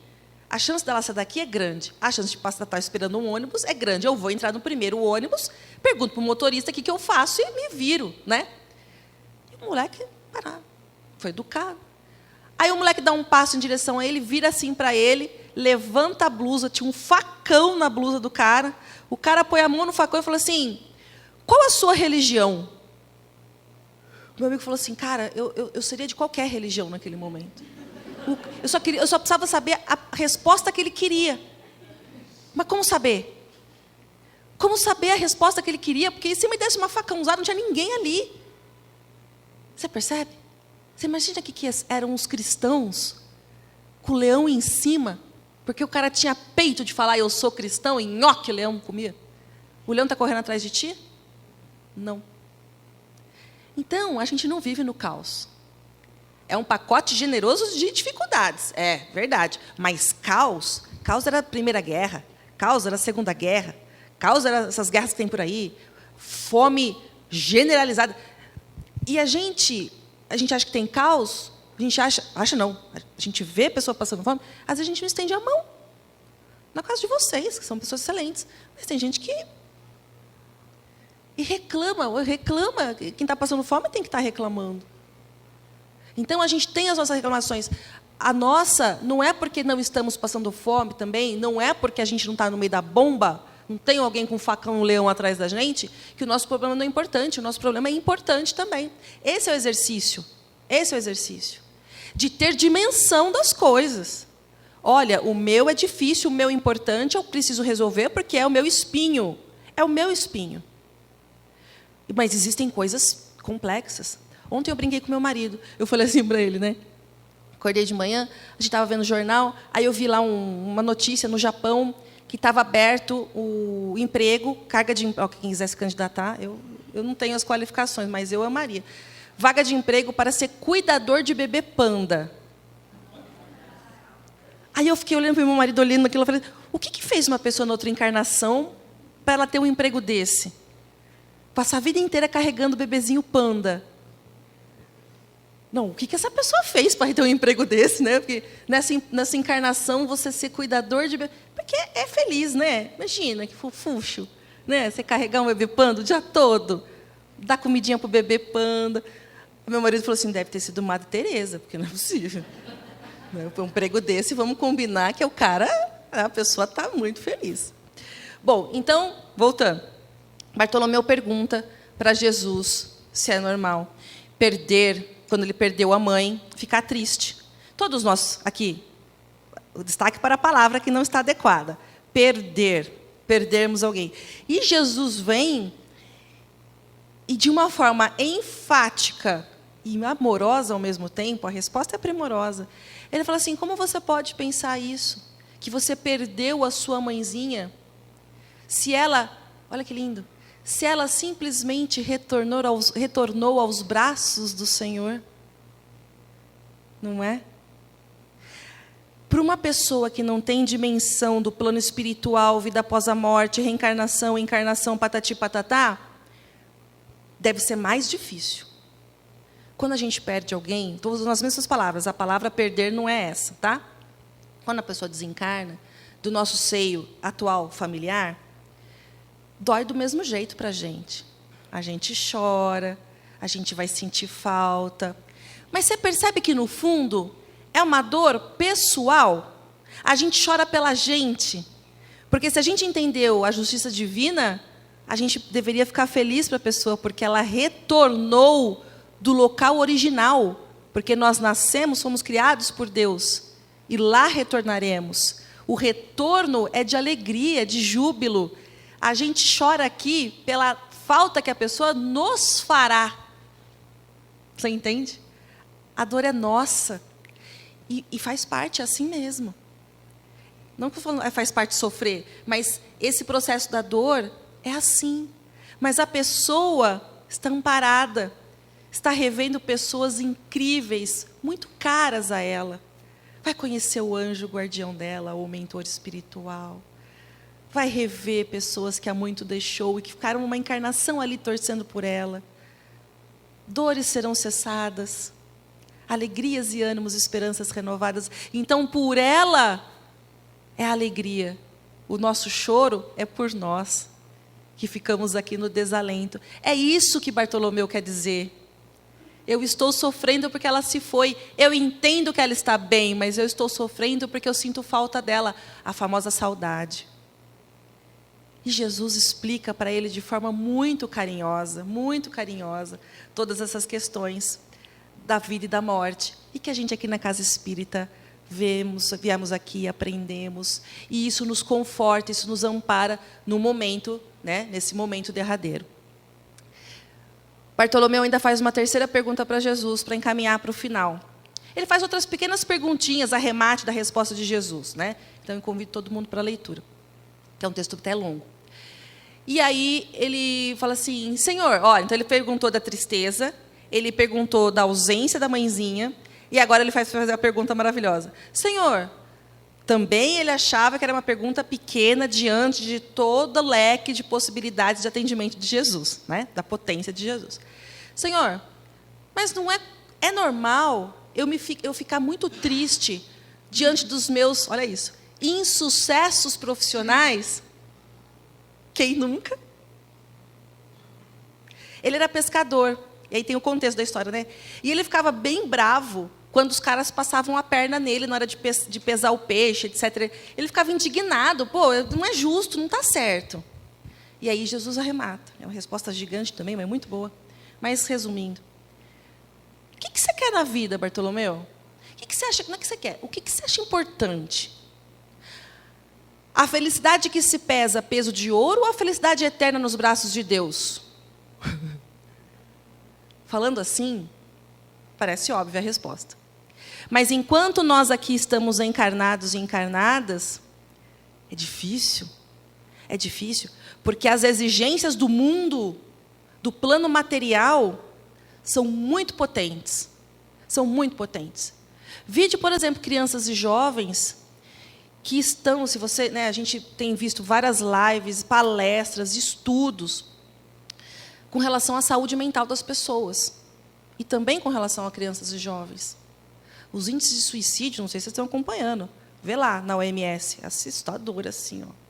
A chance dela sair daqui é grande. A chance de passar estar esperando um ônibus é grande. Eu vou entrar no primeiro ônibus, pergunto para o motorista o que eu faço e me viro, né? E o moleque, parado, foi educado. Aí o moleque dá um passo em direção a ele, vira assim para ele, levanta a blusa, tinha um facão na blusa do cara. O cara põe a mão no facão e falou assim, qual a sua religião? O meu amigo falou assim, cara, eu seria de qualquer religião naquele momento. Eu só precisava saber a resposta que ele queria. Mas como saber? Como saber a resposta que ele queria? Porque se me desse uma facãozada, não tinha ninguém ali. Você percebe? Você imagina o que eram os cristãos com o leão em cima, porque o cara tinha peito de falar, eu sou cristão, e nhoque, o leão comia. O leão está correndo atrás de ti? Não. Então, a gente não vive no caos. É um pacote generoso de dificuldades, é verdade. Mas caos era a Primeira Guerra, caos era a Segunda Guerra, caos era essas guerras que tem por aí, fome generalizada. E a gente acha que tem caos, a gente acha não, a gente vê a pessoa passando fome, às vezes a gente não estende a mão. Na casa de vocês, que são pessoas excelentes, mas tem gente que... E reclama, quem está passando fome tem que estar reclamando. Então, a gente tem as nossas reclamações. A nossa não é porque não estamos passando fome também, não é porque a gente não está no meio da bomba, não tem alguém com um facão, um leão atrás da gente, que o nosso problema não é importante, o nosso problema é importante também. Esse é o exercício. Esse é o exercício. De ter dimensão das coisas. Olha, o meu é difícil, o meu é importante, eu preciso resolver porque é o meu espinho. É o meu espinho. Mas existem coisas complexas. Ontem eu brinquei com meu marido. Eu falei assim para ele, né? Acordei de manhã, a gente estava vendo o jornal, aí eu vi lá uma notícia no Japão que estava aberto o emprego, carga de emprego, quem quiser se candidatar, eu não tenho as qualificações, mas eu amaria. Vaga de emprego para ser cuidador de bebê panda. Aí eu fiquei olhando para o meu marido, olhando aquilo, e falei, o que fez uma pessoa na outra encarnação para ela ter um emprego desse? Passar a vida inteira carregando o bebezinho panda. Não, o que essa pessoa fez para ter um emprego desse, né? Porque nessa encarnação você ser cuidador de bebê, porque é feliz, né? Imagina que fofucho, né? Você carregar um bebê panda o dia todo, dar comidinha pro bebê panda. Meu marido falou assim, deve ter sido Madre Teresa, porque não é possível. Um emprego desse, vamos combinar que a pessoa está muito feliz. Bom, então, voltando. Bartolomeu pergunta para Jesus se é normal perder, quando ele perdeu a mãe, ficar triste. Todos nós aqui, o destaque para a palavra que não está adequada. Perdermos alguém. E Jesus vem e, de uma forma enfática e amorosa ao mesmo tempo, a resposta é primorosa. Ele fala assim, como você pode pensar isso? Que você perdeu a sua mãezinha, se ela, olha que lindo, se ela simplesmente retornou aos braços do Senhor. Não é? Para uma pessoa que não tem dimensão do plano espiritual, vida após a morte, reencarnação, encarnação, patati patatá, deve ser mais difícil. Quando a gente perde alguém, estou usando as mesmas palavras, a palavra perder não é essa, tá? Quando a pessoa desencarna, do nosso seio atual familiar, dói do mesmo jeito para a gente. A gente chora, a gente vai sentir falta. Mas você percebe que, no fundo, é uma dor pessoal? A gente chora pela gente. Porque se a gente entendeu a justiça divina, a gente deveria ficar feliz para a pessoa, porque ela retornou do local original, porque nós nascemos, fomos criados por Deus, e lá retornaremos. O retorno é de alegria, de júbilo. A gente chora aqui pela falta que a pessoa nos fará. Você entende? A dor é nossa, e faz parte assim mesmo. Não que eu falo, faz parte sofrer, mas esse processo da dor é assim. Mas a pessoa está amparada, está revendo pessoas incríveis, muito caras a ela. Vai conhecer o anjo guardião dela, ou o mentor espiritual. Vai rever pessoas que há muito deixou e que ficaram uma encarnação ali torcendo por ela. Dores serão cessadas, alegrias e ânimos, esperanças renovadas. Então, por ela, é alegria. O nosso choro é por nós, que ficamos aqui no desalento. É isso que Bartolomeu quer dizer. Eu estou sofrendo porque ela se foi. Eu entendo que ela está bem, mas eu estou sofrendo porque eu sinto falta dela. A famosa saudade. E Jesus explica para ele de forma muito carinhosa, todas essas questões da vida e da morte. E que a gente aqui na Casa Espírita viemos aqui, aprendemos. E isso nos conforta, isso nos ampara no momento, né, nesse momento derradeiro. Bartolomeu ainda faz uma terceira pergunta para Jesus, para encaminhar para o final. Ele faz outras pequenas perguntinhas, arremate da resposta de Jesus, né? Então eu convido todo mundo para a leitura, que é um texto até longo. E aí ele fala assim, Senhor, olha, então ele perguntou da tristeza, ele perguntou da ausência da mãezinha, e agora ele faz a pergunta maravilhosa. Senhor, também ele achava que era uma pergunta pequena diante de todo o leque de possibilidades de atendimento de Jesus, né? Da potência de Jesus. Senhor, mas não é normal eu ficar muito triste diante dos meus, olha isso, insucessos profissionais? Quem nunca? Ele era pescador, e aí tem o contexto da história, né? E ele ficava bem bravo quando os caras passavam a perna nele na hora de pesar o peixe, etc. Ele ficava indignado, pô, não é justo, não está certo. E aí Jesus arremata. É uma resposta gigante também, mas muito boa. Mas resumindo, o que você quer na vida, Bartolomeu? O O que você acha? Como é que você quer? O que você acha importante? A felicidade que se pesa peso de ouro ou a felicidade eterna nos braços de Deus? Falando assim, parece óbvia a resposta. Mas enquanto nós aqui estamos encarnados e encarnadas, é difícil. É difícil, porque as exigências do mundo, do plano material, são muito potentes. São muito potentes. Vide, por exemplo, crianças e jovens que estão, se você, né, a gente tem visto várias lives, palestras, estudos com relação à saúde mental das pessoas e também com relação a crianças e jovens. Os índices de suicídio, não sei se vocês estão acompanhando, vê lá na OMS, assustador assim, ó.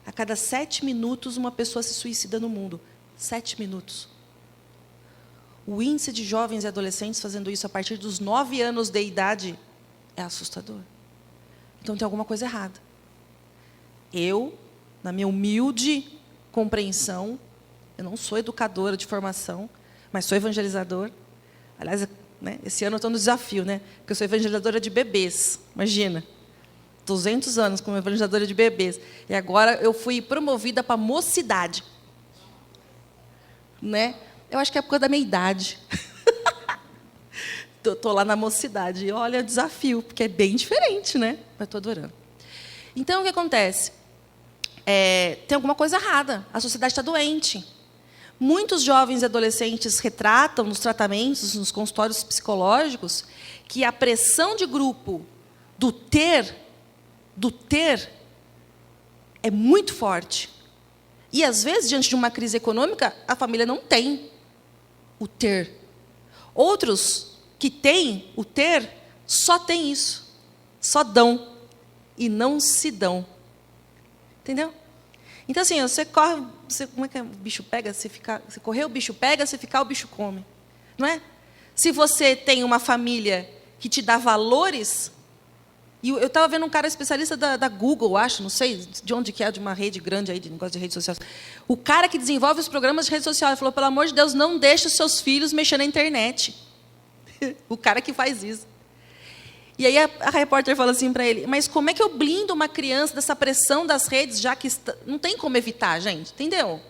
A cada 7 minutos uma pessoa se suicida no mundo. 7 minutos. O índice de jovens e adolescentes fazendo isso a partir dos 9 anos de idade é assustador. Então tem alguma coisa errada. Eu, na minha humilde compreensão, eu não sou educadora de formação, mas sou evangelizador. Aliás, né, esse ano eu estou no desafio, né? Porque eu sou evangelizadora de bebês. Imagina, 200 anos como evangelizadora de bebês. E agora eu fui promovida para mocidade. Né? Eu acho que é por causa da minha idade. Estou lá na mocidade. E olha, desafio, porque é bem diferente, né? Mas estou adorando. Então, o que acontece? Tem alguma coisa errada. A sociedade está doente. Muitos jovens e adolescentes retratam nos tratamentos, nos consultórios psicológicos, que a pressão de grupo do ter, é muito forte. E, às vezes, diante de uma crise econômica, a família não tem o ter. Outros que têm o ter, só tem isso. Só dão. E não se dão. Entendeu? Então, assim, você corre... como é que é? O bicho pega, você correr, o bicho pega, se ficar, o bicho come. Não é? Se você tem uma família que te dá valores... E eu estava vendo um cara especialista da Google, acho, não sei de onde que é, de uma rede grande aí, de negócio de redes sociais. O cara que desenvolve os programas de rede social, ele falou, pelo amor de Deus, não deixe os seus filhos mexer na internet. O cara que faz isso. E aí a repórter falou assim para ele, mas como é que eu blindo uma criança dessa pressão das redes, já que não tem como evitar, gente, entendeu?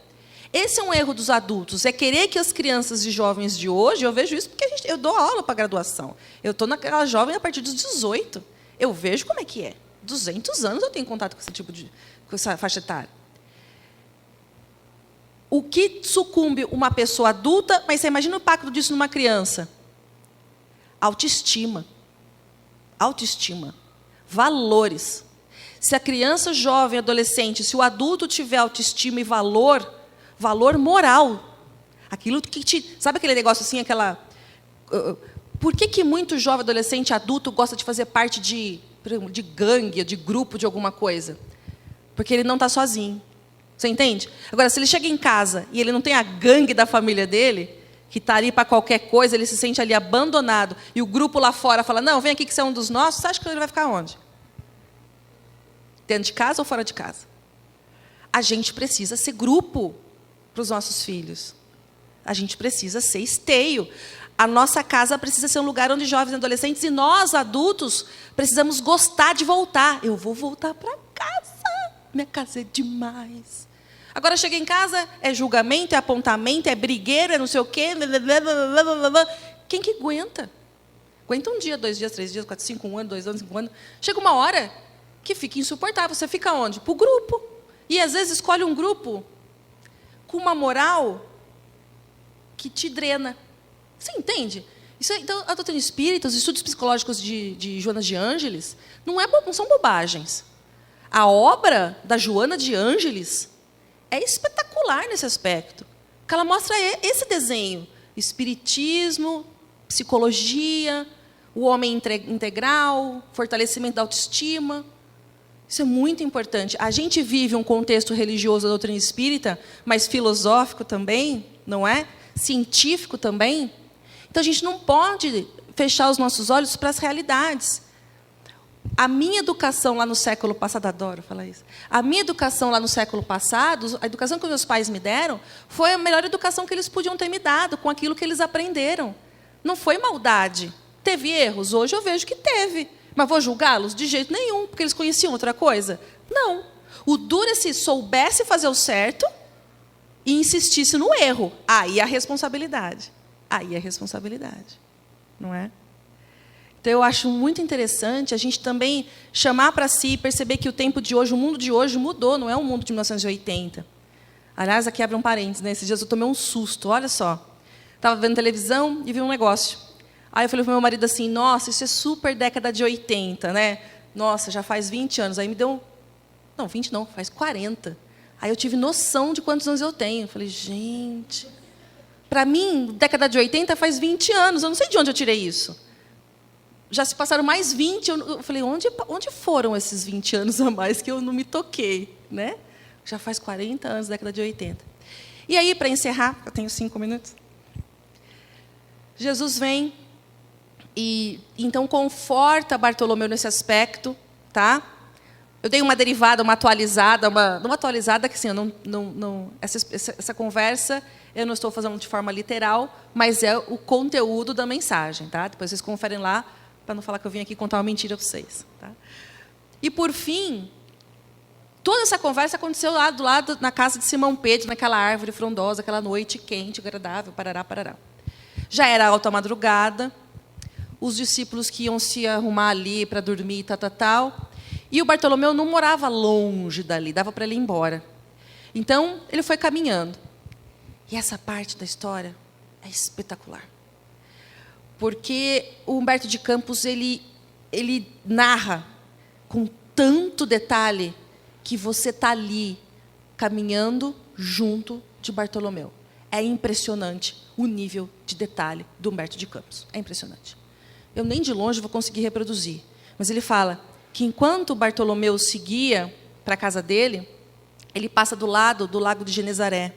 Esse é um erro dos adultos, é querer que as crianças e jovens de hoje, eu vejo isso porque eu dou aula para graduação. Eu estou naquela jovem a partir dos 18. Eu vejo como é que é. 200 anos eu tenho contato com esse tipo com essa faixa etária. O que sucumbe uma pessoa adulta, mas você imagina o impacto disso numa criança? Autoestima. Autoestima. Valores. Se a criança, jovem, adolescente, se o adulto tiver autoestima e valor moral, aquilo que te... Sabe aquele negócio assim, aquela... Por que muito jovem, adolescente, adulto gosta de fazer parte de gangue, de grupo, de alguma coisa? Porque ele não está sozinho. Você entende? Agora, se ele chega em casa e ele não tem a gangue da família dele, que está ali para qualquer coisa, ele se sente ali abandonado, e o grupo lá fora fala, não, vem aqui que você é um dos nossos, você acha que ele vai ficar onde? Dentro de casa ou fora de casa? A gente precisa ser grupo para os nossos filhos. A gente precisa ser esteio. A nossa casa precisa ser um lugar onde jovens e adolescentes, e nós, adultos, precisamos gostar de voltar. Eu vou voltar para casa. Minha casa é demais. Agora, chega em casa, é julgamento, é apontamento, é brigueira, é não sei o quê. Quem que aguenta? Aguenta um dia, 2 dias, 3 dias, 4, 5, 1 ano, 2 anos, 5 anos. Chega uma hora que fica insuportável. Você fica onde? Para o grupo. E, às vezes, escolhe um grupo com uma moral que te drena. Você entende? Isso, então, a doutrina espírita, os estudos psicológicos de Joana de Ângeles, não são bobagens. A obra da Joana de Ângeles é espetacular nesse aspecto. Porque ela mostra esse desenho. Espiritismo, psicologia, o homem integral, fortalecimento da autoestima. Isso é muito importante. A gente vive um contexto religioso da doutrina espírita, mas filosófico também, não é? Científico também. Então, a gente não pode fechar os nossos olhos para as realidades. A minha educação lá no século passado, adoro falar isso, a minha educação lá no século passado, a educação que meus pais me deram, foi a melhor educação que eles podiam ter me dado, com aquilo que eles aprenderam. Não foi maldade, Teve erros? Hoje eu vejo que teve. Mas vou julgá-los? De jeito nenhum, porque eles conheciam outra coisa? Não. O duro é se soubesse fazer o certo e insistisse no erro. Aí a responsabilidade. Aí a responsabilidade. Não é? Então, eu acho muito interessante a gente também chamar para si e perceber que o tempo de hoje, o mundo de hoje mudou, não é o mundo de 1980. Aliás, aqui abre um parênteses, né? Esses dias eu tomei um susto, olha só. Estava vendo televisão e vi um negócio. Aí eu falei para o meu marido assim, nossa, isso é super década de 80, né? Nossa, já faz 20 anos. Aí me deu... Não, 20 não, faz 40. Aí eu tive noção de quantos anos eu tenho. Eu falei, gente... Para mim, década de 80 faz 20 anos. Eu não sei de onde eu tirei isso. Já se passaram mais 20. Eu falei, onde foram esses 20 anos a mais que eu não me toquei? Né? Já faz 40 anos, década de 80. E aí, para encerrar, eu tenho 5 minutos. Jesus vem e, então, conforta Bartolomeu nesse aspecto. Tá? Eu dei uma derivada, uma atualizada. Uma atualizada que, assim, essa conversa... Eu não estou fazendo de forma literal, mas é o conteúdo da mensagem. Tá? Depois vocês conferem lá, para não falar que eu vim aqui contar uma mentira para vocês. Tá? E, por fim, toda essa conversa aconteceu lá do lado, na casa de Simão Pedro, naquela árvore frondosa, aquela noite quente, agradável, parará, parará. Já era alta madrugada, os discípulos que iam se arrumar ali para dormir, tal. E o Bartolomeu não morava longe dali, dava para ele ir embora. Então, ele foi caminhando. E essa parte da história é espetacular. Porque o Humberto de Campos, ele narra com tanto detalhe que você está ali, caminhando junto de Bartolomeu. É impressionante o nível de detalhe do Humberto de Campos. É impressionante. Eu nem de longe vou conseguir reproduzir. Mas ele fala que enquanto Bartolomeu seguia para a casa dele, ele passa do lado do lago de Genezaré.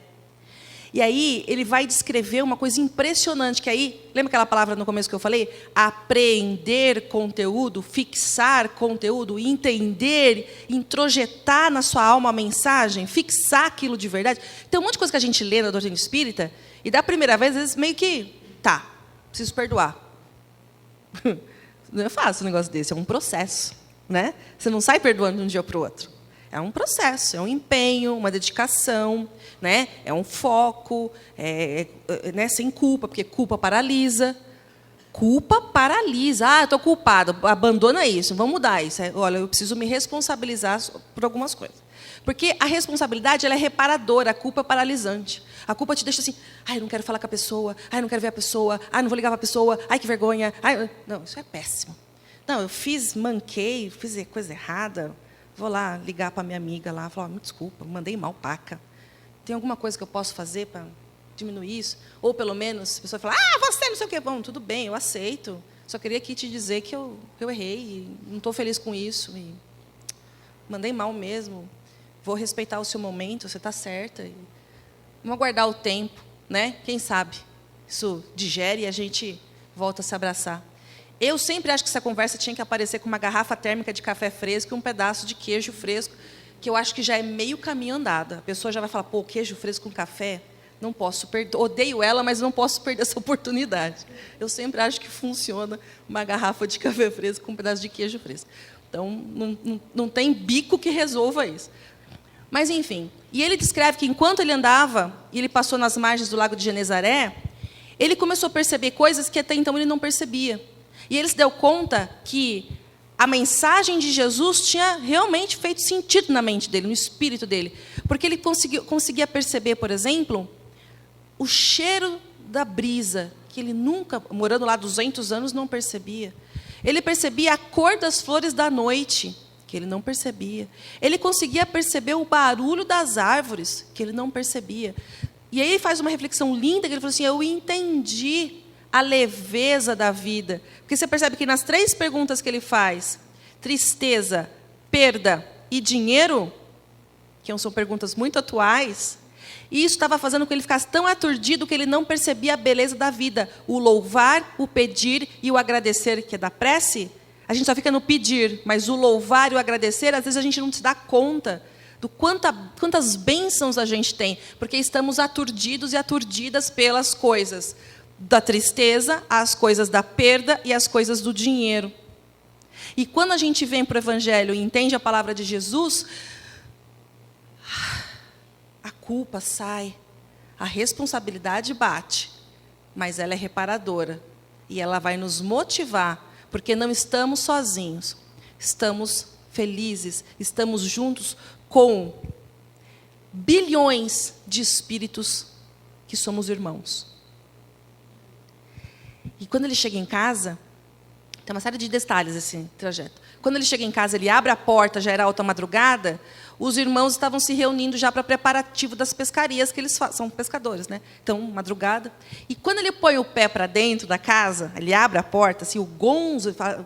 E aí, ele vai descrever uma coisa impressionante, que aí, lembra aquela palavra no começo que eu falei? Apreender conteúdo, fixar conteúdo, entender, introjetar na sua alma a mensagem, fixar aquilo de verdade. Tem um monte de coisa que a gente lê na doutrina espírita, e da primeira vez, às vezes, meio que, tá, preciso perdoar. Não é fácil um negócio desse, é um processo. Né? Você não sai perdoando de um dia para o outro. É um processo, é um empenho, uma dedicação, né? É um foco, né? Sem culpa, porque culpa paralisa. Culpa paralisa. Ah, estou culpado, abandona isso, vamos mudar isso. Olha, eu preciso me responsabilizar por algumas coisas. Porque a responsabilidade ela é reparadora, a culpa é paralisante. A culpa te deixa assim, ai, não quero falar com a pessoa, ai, não quero ver a pessoa, ai, não vou ligar para a pessoa, ai, que vergonha. Ai, não, isso é péssimo. Não, eu manquei, fiz coisa errada. Vou lá ligar para minha amiga lá, falar, me desculpa, mandei mal, paca. Tem alguma coisa que eu posso fazer para diminuir isso? Ou, pelo menos, a pessoa fala, você não sei o quê. Bom, tudo bem, eu aceito. Só queria aqui te dizer que eu errei, e não estou feliz com isso. E mandei mal mesmo. Vou respeitar o seu momento, você está certa. E vamos aguardar o tempo, né? Quem sabe isso digere e a gente volta a se abraçar. Eu sempre acho que essa conversa tinha que aparecer com uma garrafa térmica de café fresco e um pedaço de queijo fresco, que eu acho que já é meio caminho andado. A pessoa já vai falar, pô, queijo fresco com café? Não posso perder. Odeio ela, mas não posso perder essa oportunidade. Eu sempre acho que funciona uma garrafa de café fresco com um pedaço de queijo fresco. Então, não tem bico que resolva isso. Mas, enfim. E ele descreve que, enquanto ele andava, e ele passou nas margens do lago de Genezaré, ele começou a perceber coisas que até então ele não percebia. E ele se deu conta que a mensagem de Jesus tinha realmente feito sentido na mente dele, no espírito dele. Porque ele conseguia perceber, por exemplo, o cheiro da brisa, que ele nunca, morando lá 200 anos, não percebia. Ele percebia a cor das flores da noite, que ele não percebia. Ele conseguia perceber o barulho das árvores, que ele não percebia. E aí ele faz uma reflexão linda, que ele falou assim, eu entendi a leveza da vida. Porque você percebe que nas 3 perguntas que ele faz, tristeza, perda e dinheiro, que são perguntas muito atuais, e isso estava fazendo com que ele ficasse tão aturdido que ele não percebia a beleza da vida. O louvar, o pedir e o agradecer, que é da prece, a gente só fica no pedir, mas o louvar e o agradecer, às vezes a gente não se dá conta do quantas bênçãos a gente tem, porque estamos aturdidos e aturdidas pelas coisas da tristeza, às coisas da perda e às coisas do dinheiro. E quando a gente vem para o Evangelho e entende a palavra de Jesus, a culpa sai, a responsabilidade bate, mas ela é reparadora. E ela vai nos motivar, porque não estamos sozinhos, estamos felizes, estamos juntos com bilhões de espíritos que somos irmãos. E quando ele chega em casa, tem uma série de detalhes esse trajeto. Quando ele chega em casa, ele abre a porta, já era alta madrugada, os irmãos estavam se reunindo já para preparativo das pescarias, que eles são pescadores, né? Então, madrugada. E quando ele põe o pé para dentro da casa, ele abre a porta, assim, o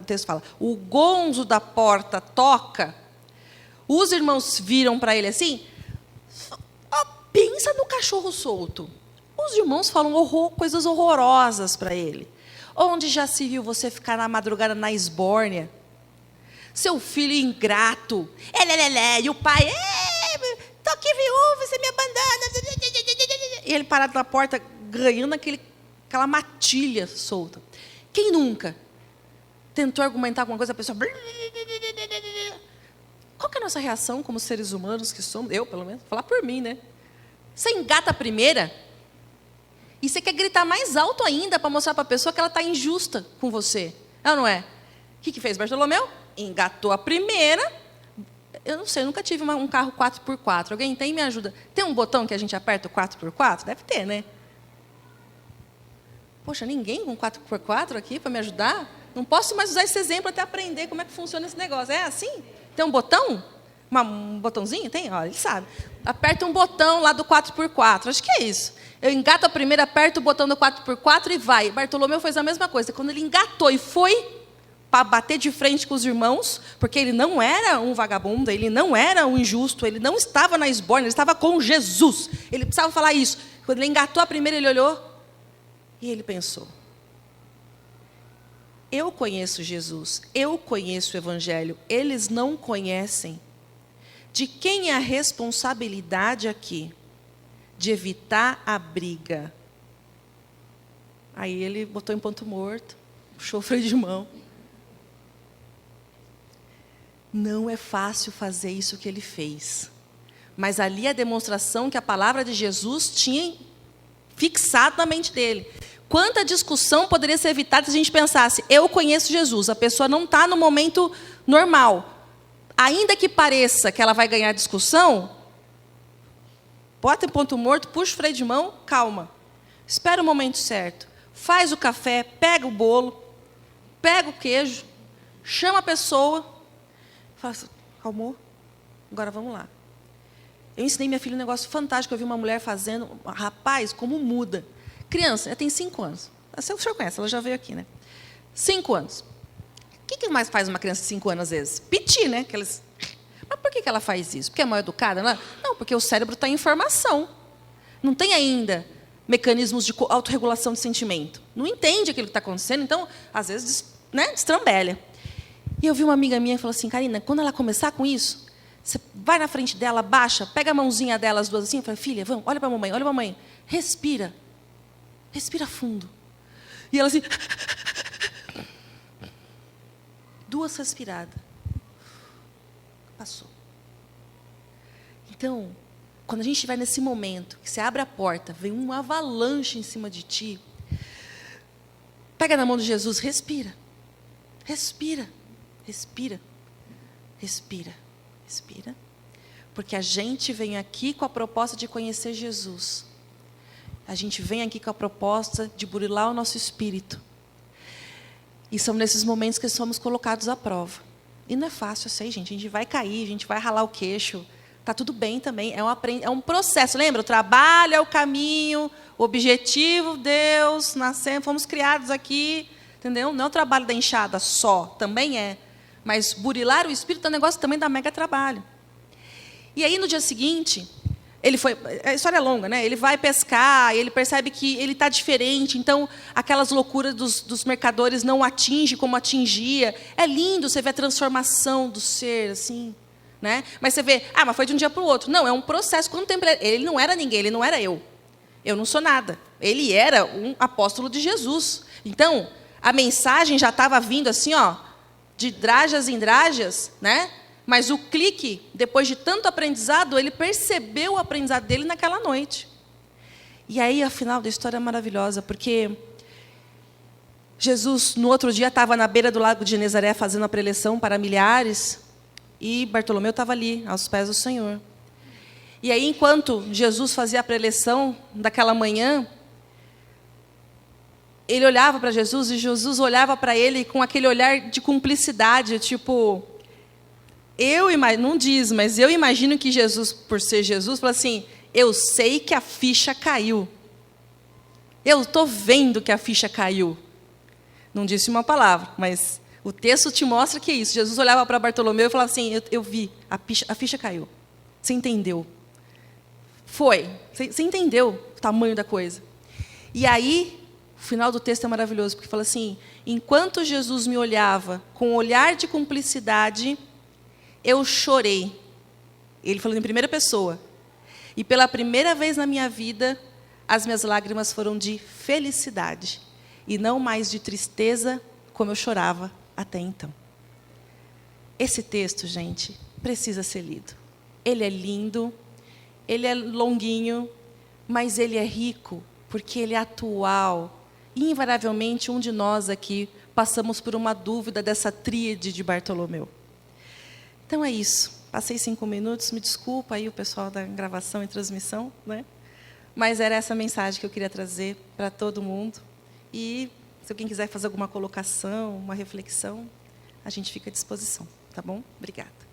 texto fala, o gonzo da porta toca, os irmãos viram para ele assim, pensa no cachorro solto. Os irmãos falam coisas horrorosas para ele. Onde já se viu você ficar na madrugada na esbórnia? Seu filho ingrato. E o pai, tô aqui viúvo, você me abandona. E ele parado na porta, ganhando aquela matilha solta. Quem nunca tentou argumentar alguma coisa, a pessoa... Qual que é a nossa reação como seres humanos que somos? Eu, pelo menos, vou falar por mim, né? Você engata a primeira... E você quer gritar mais alto ainda para mostrar para a pessoa que ela está injusta com você. É ou não é? O que fez Bartolomeu? Engatou a primeira. Eu não sei, eu nunca tive um carro 4x4. Alguém tem? Me ajuda. Tem um botão que a gente aperta o 4x4? Deve ter, né? Poxa, ninguém com 4x4 aqui para me ajudar? Não posso mais usar esse exemplo até aprender como é que funciona esse negócio. É assim? Tem um botão? Um botãozinho? Tem? Olha, ele sabe. Aperta um botão lá do 4x4. Acho que é isso. Eu engato a primeira, aperto o botão do 4x4 e vai. Bartolomeu fez a mesma coisa. Quando ele engatou e foi para bater de frente com os irmãos, porque ele não era um vagabundo, ele não era um injusto, ele não estava na esbórnia, ele estava com Jesus. Ele precisava falar isso. Quando ele engatou a primeira, ele olhou e ele pensou: eu conheço Jesus, eu conheço o Evangelho, eles não conhecem. De quem é a responsabilidade aqui? De evitar a briga. Aí ele botou em ponto morto, puxou o freio de mão. Não é fácil fazer isso que ele fez. Mas ali é a demonstração que a palavra de Jesus tinha fixado na mente dele. Quanta discussão poderia ser evitada se a gente pensasse, eu conheço Jesus, a pessoa não está no momento normal. Ainda que pareça que ela vai ganhar discussão, bota em ponto morto, puxa o freio de mão, calma. Espera o momento certo. Faz o café, pega o bolo, pega o queijo, chama a pessoa, fala assim, calmou? Agora vamos lá. Eu ensinei minha filha um negócio fantástico, eu vi uma mulher fazendo, rapaz, como muda. Criança, ela tem 5 anos. O senhor conhece, ela já veio aqui, né? 5 anos. O que mais faz uma criança de 5 anos às vezes? Pedir, né? Mas por que ela faz isso? Porque é mal educada? Não, porque o cérebro está em formação. Não tem ainda mecanismos de autorregulação de sentimento. Não entende aquilo que está acontecendo, então, às vezes, destrambelha. E eu vi uma amiga minha e falou assim, Karina, quando ela começar com isso, você vai na frente dela, baixa, pega a mãozinha dela, as duas assim, e fala, filha, vamos, olha para a mamãe, respira. Respira fundo. E ela assim... 2 respiradas. Passou. Então, quando a gente estiver nesse momento, que você abre a porta, vem uma avalanche em cima de ti, pega na mão de Jesus, respira. Respira. Respira. Respira. Respira. Porque a gente vem aqui com a proposta de conhecer Jesus. A gente vem aqui com a proposta de burilar o nosso espírito. E são nesses momentos que somos colocados à prova. E não é fácil, eu sei, gente. A gente vai cair, a gente vai ralar o queixo. Está tudo bem também. É um processo. Lembra? O trabalho é o caminho, o objetivo, Deus, nascemos, fomos criados aqui. Entendeu? Não é o trabalho da enxada só, também é. Mas burilar o espírito é um negócio também dá mega trabalho. E aí, no dia seguinte... a história é longa, né? Ele vai pescar, ele percebe que ele está diferente, então aquelas loucuras dos mercadores não atinge como atingia. É lindo você ver a transformação do ser, assim, né? Mas você vê, mas foi de um dia para o outro. Não, é um processo. Quanto tempo ele não era ninguém, ele não era eu. Eu não sou nada. Ele era um apóstolo de Jesus. Então, a mensagem já estava vindo assim, ó, de drajas em drajas, né? Mas o clique, depois de tanto aprendizado, ele percebeu o aprendizado dele naquela noite. E aí, a final da história é maravilhosa, porque Jesus, no outro dia, estava na beira do lago de Genezaré fazendo a preleção para milhares, e Bartolomeu estava ali, aos pés do Senhor. E aí, enquanto Jesus fazia a preleção daquela manhã, ele olhava para Jesus, e Jesus olhava para ele com aquele olhar de cumplicidade, tipo... não diz, mas eu imagino que Jesus, por ser Jesus, falou assim, eu sei que a ficha caiu. Eu estou vendo que a ficha caiu. Não disse uma palavra, mas o texto te mostra que é isso. Jesus olhava para Bartolomeu e falava assim, eu vi, a ficha caiu. Você entendeu? Foi. Você entendeu o tamanho da coisa. E aí, o final do texto é maravilhoso, porque fala assim, enquanto Jesus me olhava com um olhar de cumplicidade, eu chorei. Ele falou em primeira pessoa. E pela primeira vez na minha vida, as minhas lágrimas foram de felicidade. E não mais de tristeza, como eu chorava até então. Esse texto, gente, precisa ser lido. Ele é lindo, ele é longuinho, mas ele é rico, porque ele é atual. E, invariavelmente, um de nós aqui passamos por uma dúvida dessa tríade de Bartolomeu. Então é isso. Passei 5 minutos, me desculpa aí o pessoal da gravação e transmissão, né? Mas era essa mensagem que eu queria trazer para todo mundo. E se alguém quiser fazer alguma colocação, uma reflexão, a gente fica à disposição, tá bom? Obrigada.